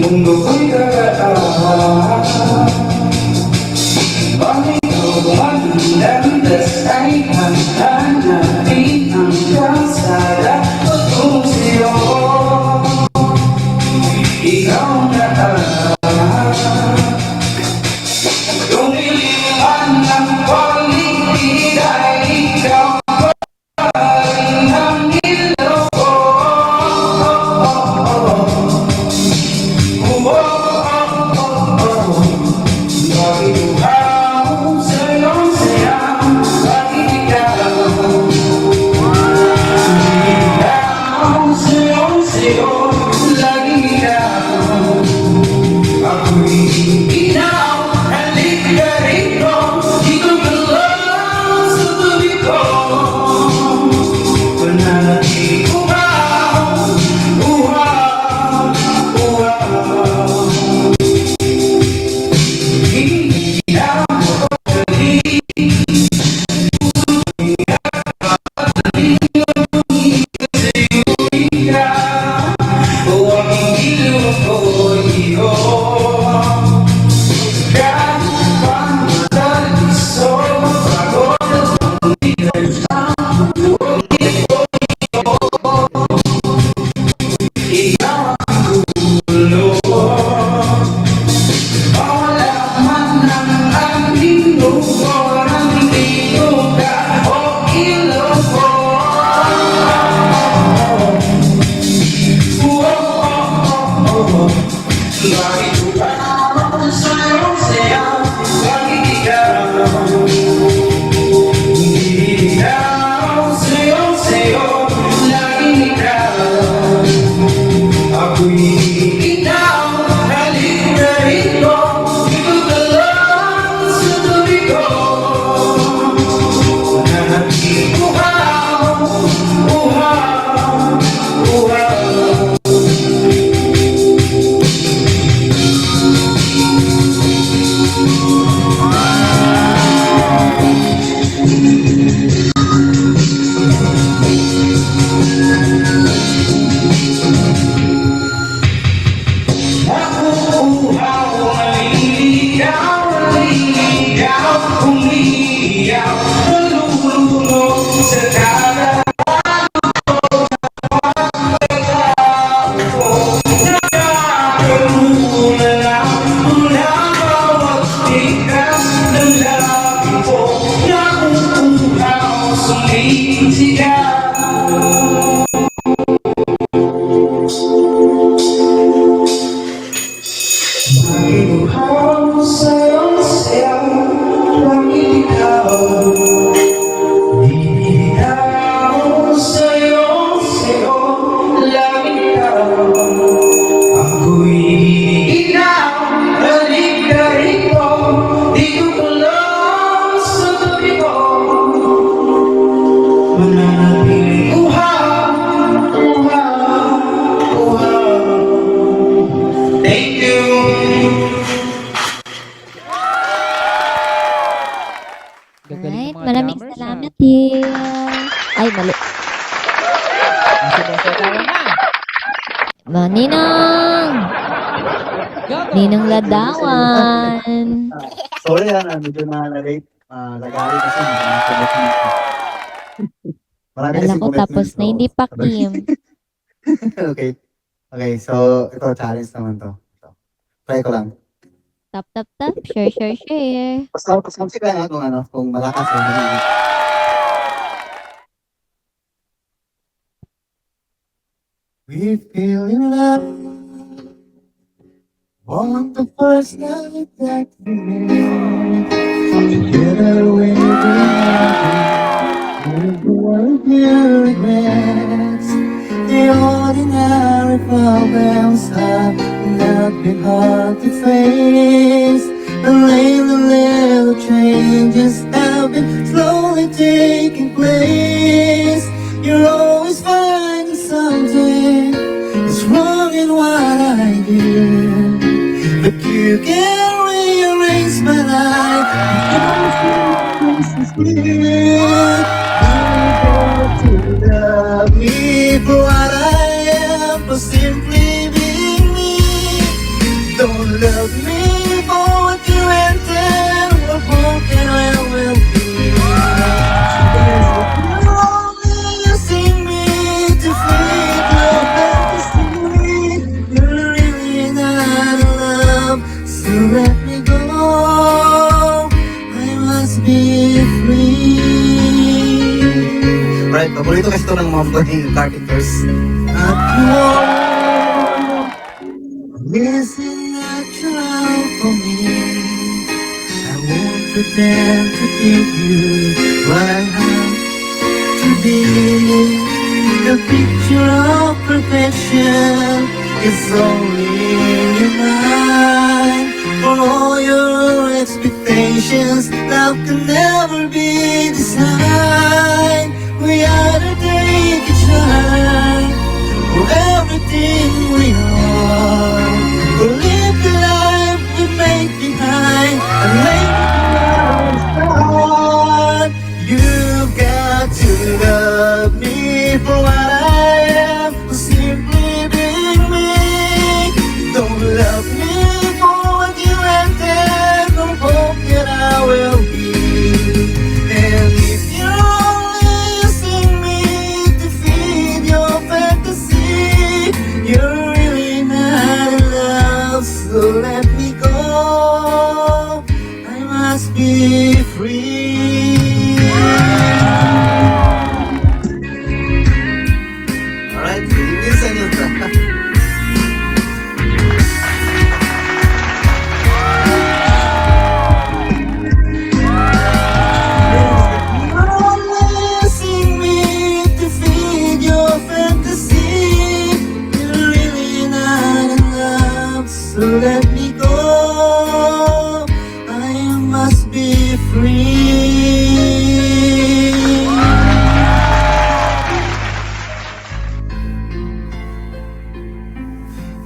Mundo ko'y kagaan. Bakit lumalandas ay hanapin ang kalsada patungong sa'yo? Ikaw na lumiliman ng paligid ay ikaw pa rin ang ilaw ko. Thank you. Gagaling ng Alright, mga maraming drummers, salamat here. Ay, mali. Tawa na. Ninong! Go, go. Ninong Ladawan. Sorry medyo na-late. Lagari kasi marami Kala ko tapos na, hindi pa Kim. Okay. Okay, so ito challenge naman to. So, try ko lang. Tap, tap, tap. Share, share, share. Basta ka na kung malakas o We feel in love on the first night that we met. Together we'll be happy, we'll be regrets. The ordinary problems have not been hard to face. And lately little changes have been slowly taking place. You're always finding something that's wrong in what I did, but you can rearrange my life. You got to love me for what I am, for simply being me. Don't love me for what you intend, or broken I will be. You sing me to feed your fantasy. You're really not in love, so let me go. I must be free. Right, paborito kasi ito ng mga vlogging carpenters. At this is natural for me. I won't pretend to give you what I have to be. The picture of perfection is only in your mind. For all your expectations, love can never be designed. We either take each other for everything we are, or live the life we make behind and make it start. You've got to love me for what I am, for simply being me. Don't love me for what you intend, or hope that I will be. And if you're only using me to feed your fantasy, you're really not in love, so let me go. I must be free. Alright, listen to that. Sing me to feed your fantasy. You're really not in love, so let me go. I must be free.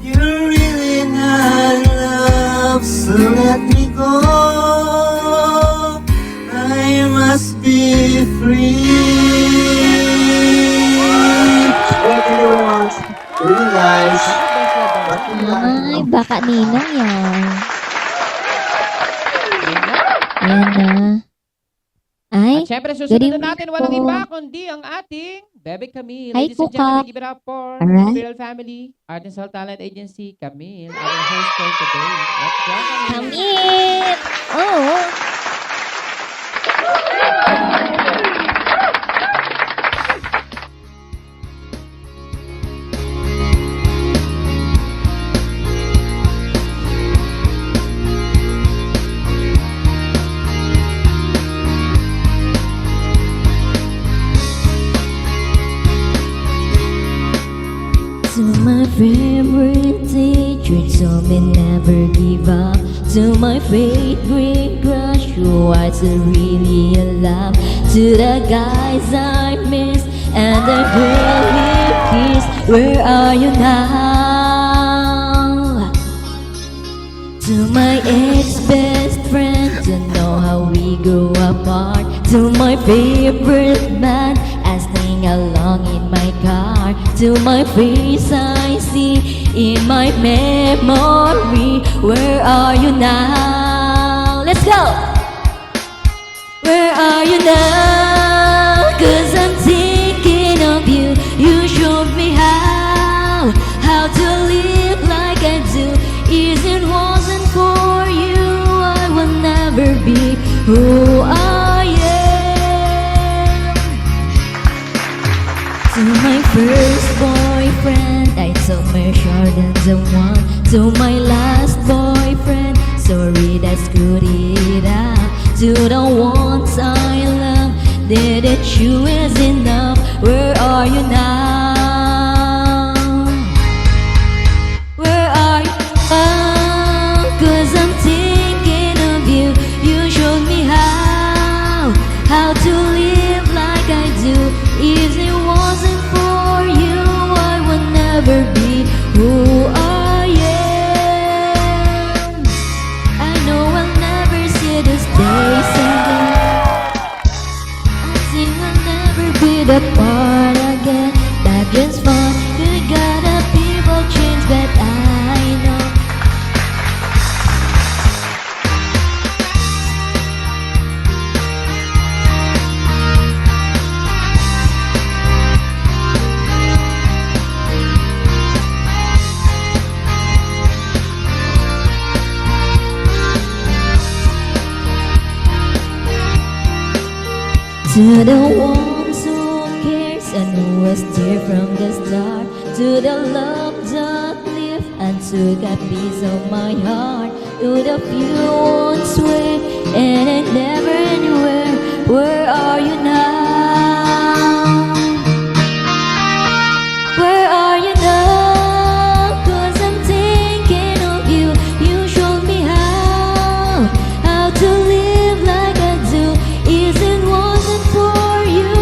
You're really not in love, so let me go. I must be free. Thank you very much. Really nice. Ay, baka ninong yan. Ayan na. Ay, At syempre, good susunod evening na natin walang po. iba kundi ang ating Bebe Camille. Hi, Ladies and Kuka. gentlemen, give it up for Alright. Spiral Family, Art and Soul Talent Agency, Camille, our host for today. Let's go, Camille. Kamit! Oh! To my favorite teacher told me never give up. To my favorite crush who was really in love. To the guys I miss and the girl we kissed, where are you now? To my ex-best friend, to know how we grew apart. To my favorite band, I sing along in my car. To my face I see in my memory, where are you now? Let's go! Where are you now? 'Cause I'm thinking of you. You showed me how to live like I do. Is it wasn't for you? who I am. To my first boyfriend, I told my than the one. To my last boyfriend, sorry that screwed it up. To the ones I love, didn't you is enough? Where are you now? Where are you now? 'Cause I'm thinking of you. You showed me how to live like I do. If it wasn't for you, I would never be who I am. I know I'll never see this day again. I think I'll never be that part again. That's just fun. You gotta people change, but I know. To the ones who cares and who was there from the start. To the love that lived and took a piece of my heart. To the few ones where and I never anywhere. Where are you now? Where are you now? 'Cause I'm thinking of you. You showed me how to live like I do. Is it wasn't for you,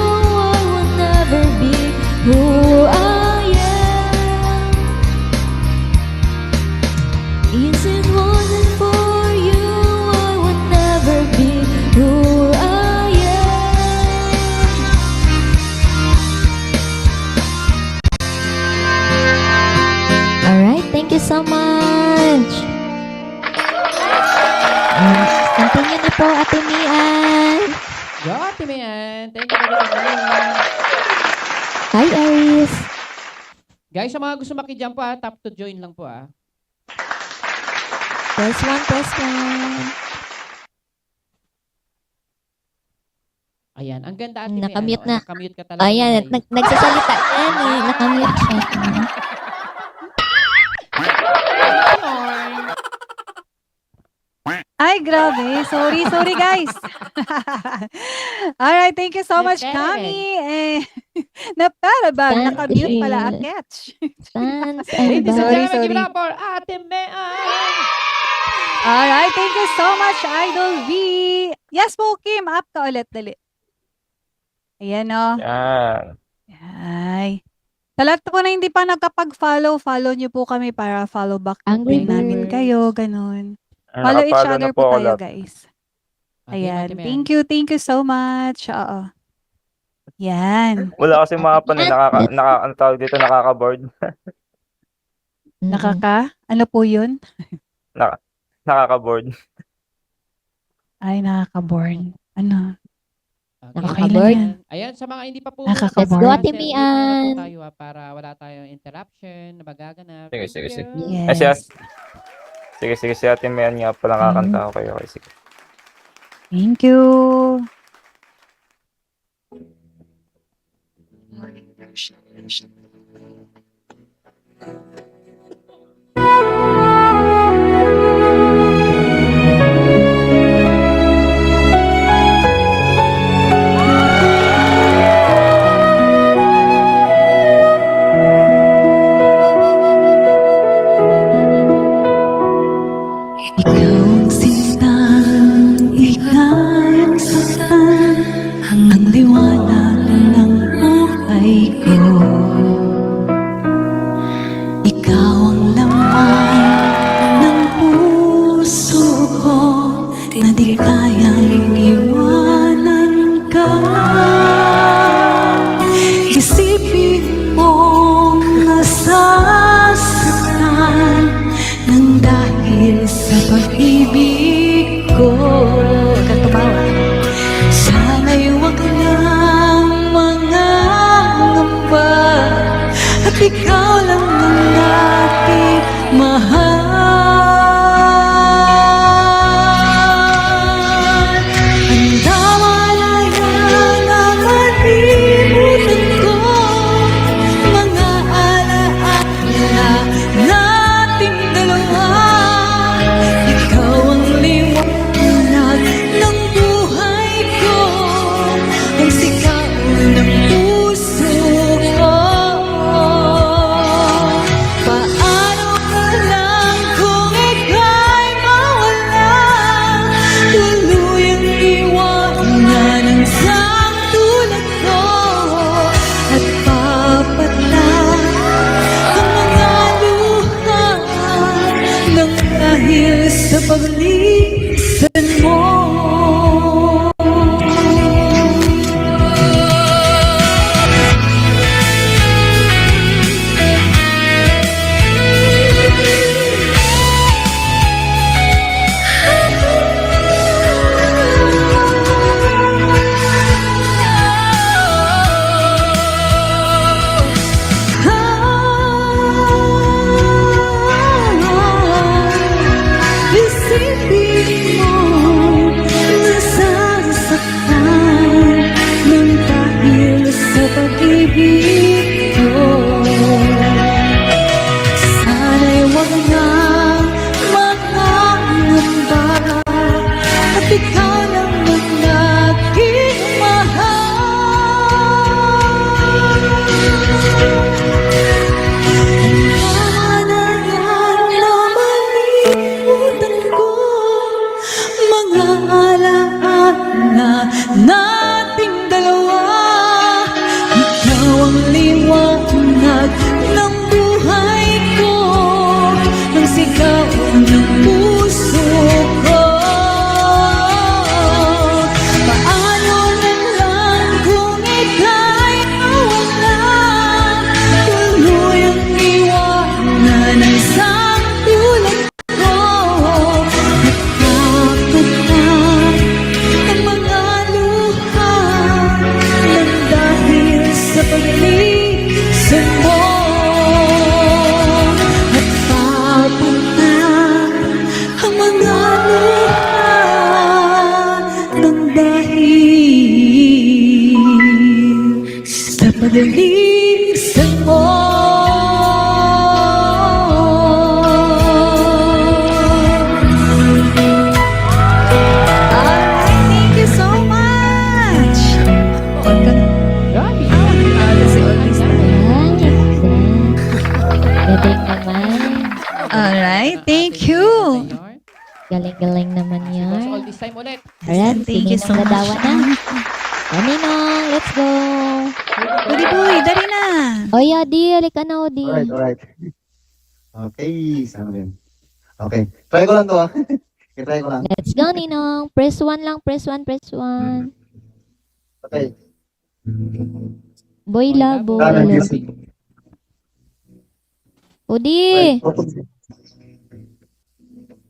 I would never be who I am. Is it wasn't for you, I would never be who I am. Alright, thank you so much. Continue na po, Ate Mian. Go, Ate Mian. Thank you for the Hi, Aries. Guys, sa mga gusto makijump po tap to join lang po Press 1, press 1. Ayan, ang ganda Ate Mian. Nakamute na. Nakamute ka talaga. Ayan, nagsasalita yan eh. Nakamute siya. Ay, grabe. Sorry guys. Alright, thank you so much, Kami. Para ba? Thank Nakamute you. pala ang catch. Thanks and Ladies and Sorry, gentlemen, give it sorry. up for Ate Mian. Alright, thank you so much, Idol V. Yes po, Kim. Up ka ulit, dali. Ayan o. Yan. Ay. Sa lahat po na hindi pa nagkapag-follow, follow nyo po kami para follow back Angry din namin Birds. kayo, ganun. Follow each Nakapalo other na po po ako tayo, lahat. guys. Okay, Ayan. Ate Mian. Thank you so much. Oo. Yan. Wala kasi mga pan ang tawag dito, nakaka-board. Ano po yun? Nakaka-board. Ay, nakaka-born. Ano? Okay lang Ayan. yan. Ayan, sa mga hindi pa po. Nakaka-bored. Let's go, Share Ate po Mian. tayo para wala tayong interruption na magaganap. Sige, Thank sige. you. Ay, siya. Yes. Sige, si Ate Mian nga pala kakanta ko kayo. Okay, sige. Thank you. Ikaw ang sintang, ikaw ang saktan, hanggang liwanag ng buhay ko. Ikaw ang laman ng puso ko, na di kayang iwanan ka. Isipin mong nasasaktan nang dahil sa pag-ibig ko. Huwag kang tumawa. Sana'y huwag nang mangangamba at ikaw lang ang aking mahal. ng puso ko. Paano ka lang kung ika'y mawala, tuluyang iwanan ng isang tulad ko, at papatay ang mga luha nang dahil sa paglisan mo. Isipin mo, nasasaktan ng dahil sa pag-ibig ko. Sana'y wag na makangamba, at ikaw lang ang aking mahal. Mga alaala nating dalawa, ikaw ang liwanag ng buhay ko, ng sigaw ng puso ko. Paano na lang kung ika'y mawala, tuluyang iwanan ng isang tulad ko, at ang mga luha nang dahil sa paglisan mo, at papunta ang mga luha nang dahil sa paglisan mo. Alright, thank you so much. Grabe. Galing naman. Alright, thank you. Galing-galing naman Boss, yan. all this time ulit. Alright, Thank you so much. Gadawa na. Kaninong, let's go. Udi boy, dari na. Oy, Adi, halika na, Odi. Alright. Okay, sana din. Okay, try ko lang to I-try ko lang. Let's go, Ninong. Press 1 lang, press 1, press 1. Okay. Boy labo. Kanan, music. Odi!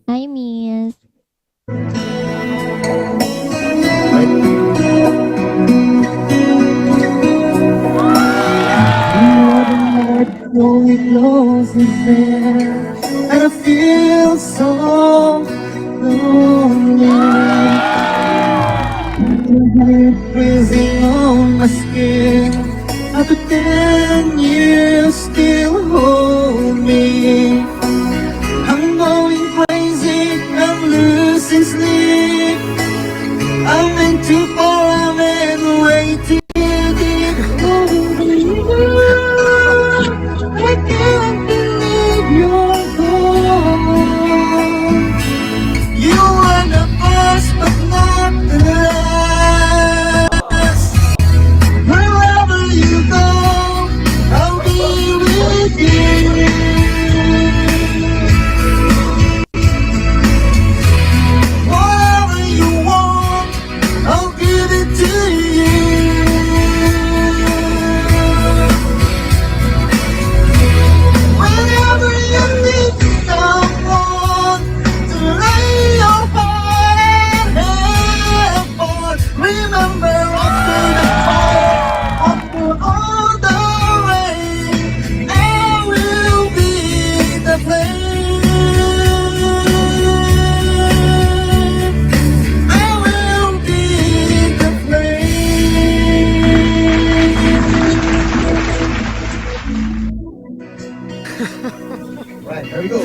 Hi, miss. Slowly closes there, and I feel so lonely. Your hand freezing on my skin. After 10 years, still hold me. I'm going crazy, I'm losing sleep. I'm in too far, I'm in way too deep. I can't believe you're gone. You were the first, but not the last. Wherever you go, I'll be with you. Whatever you want, I'll give it to you. Whenever you need someone to lay your head upon, remember after the fire, after all the rain, I will be the flame. I will be the flame. Right, here we go.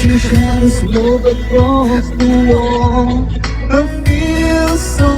Your shadows move across the wall. I feel so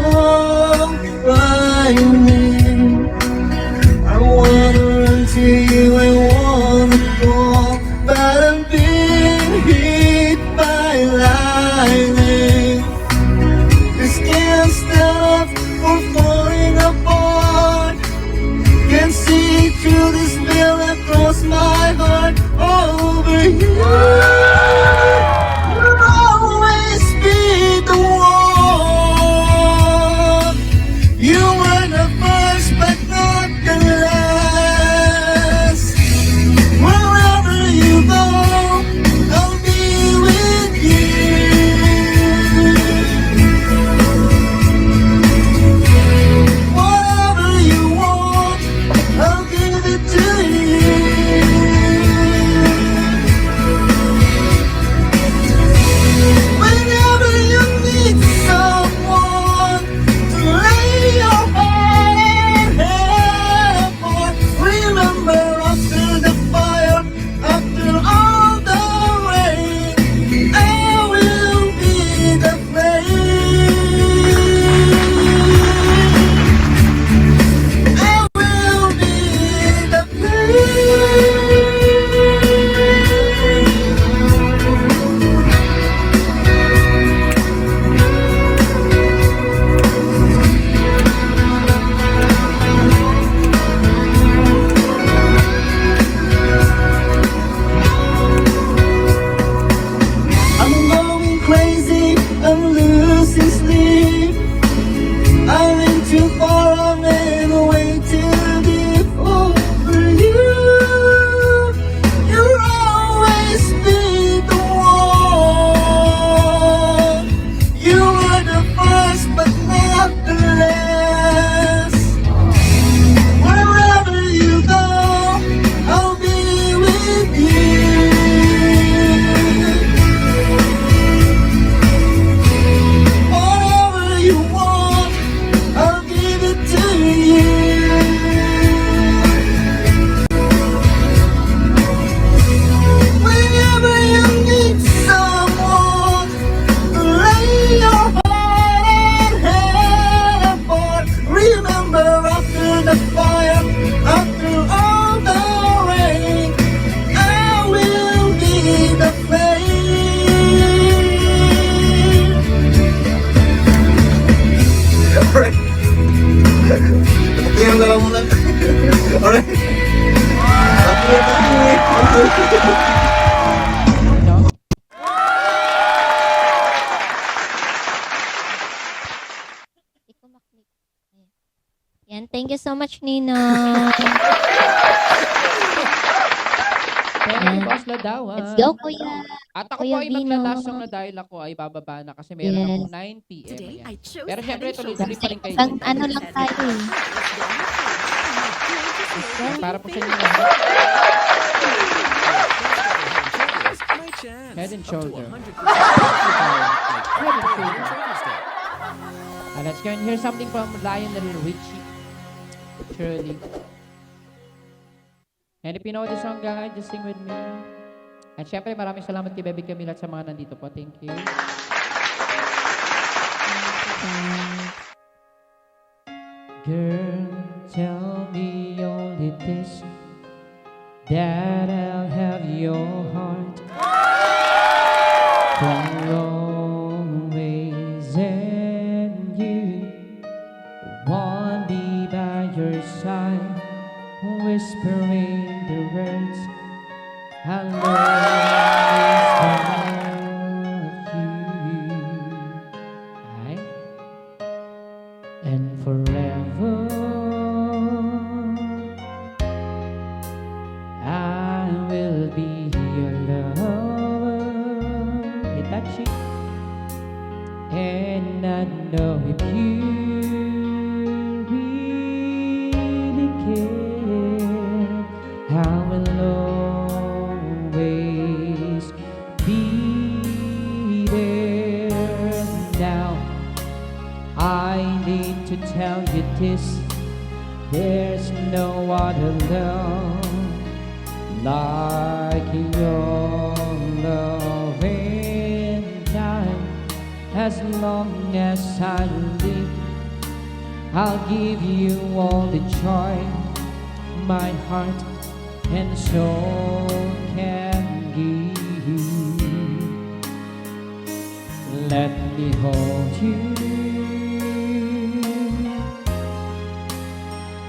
were the first, but not the last. Wherever you go, I'll be with you. Whatever you want, I'll give it to you. Whenever you need someone, lay your heart and head apart. Remember, after the fire, after all the rain, I will be the flame. Alright. Tingnan na lang muna. Alright. No? Yan, thank you so much, Nino. Thank you, Boss Ladawan. Let's go, Kuya. At ako Kuya po ay Vino. magla-last song na dahil ako ay bababa na kasi meron Yes. akong 9 p.m. Ayan. Pero syempre, tuloy-tuloy pa rin kayo. Pang ano lang tayo eh. Para po sa inyo lahat. Head and shoulder. Head and shoulder. Let's go and hear something from Lionel Richie. Shirley. And if you know the song, guys, just sing with me. And syempre, maraming salamat kay Baby Camila at sa mga nandito po. Thank you. Girl, tell me only this, that I'll have your heart for always, and you want me by your side, whispering the words I love you. And forever I will be your lover. Hitachi. And I know if you really care, I will always be there. Now I need to tell you this, there's no other love like your love in time. As long as I live, I'll give you all the joy my heart and soul can give. Let me hold you.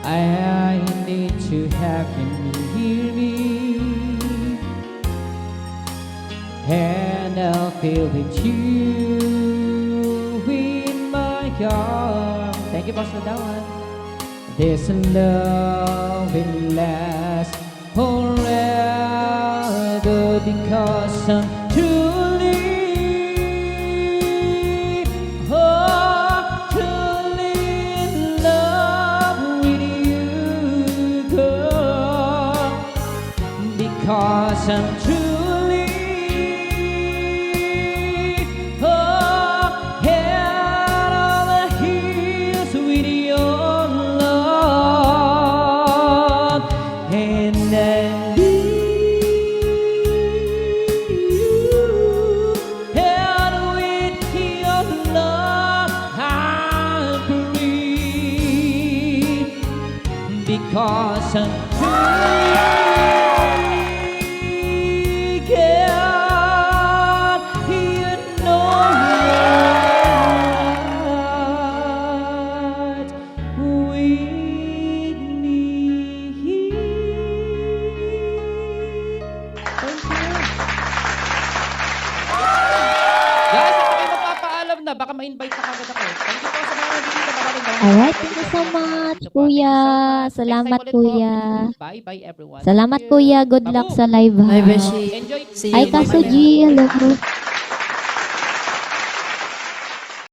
I need to have you near me, and I'll feel it you in my arms. Thank you, Boss Ladawan. This love will last forever because I'm truly, truly in love with you, girl. Because I'm truly head over heels with your love, and I need head with your love. I breathe because I'm truly. Baka ma-invite na kagad ako. Thank you po sa mga nandito. Alright, thank you so much, Kuya. Salamat, Kuya. Bye-bye, everyone. Salamat, Thank you. Kuya. Good luck sa live, ha? Enjoy. Ay, Kaso G, hello.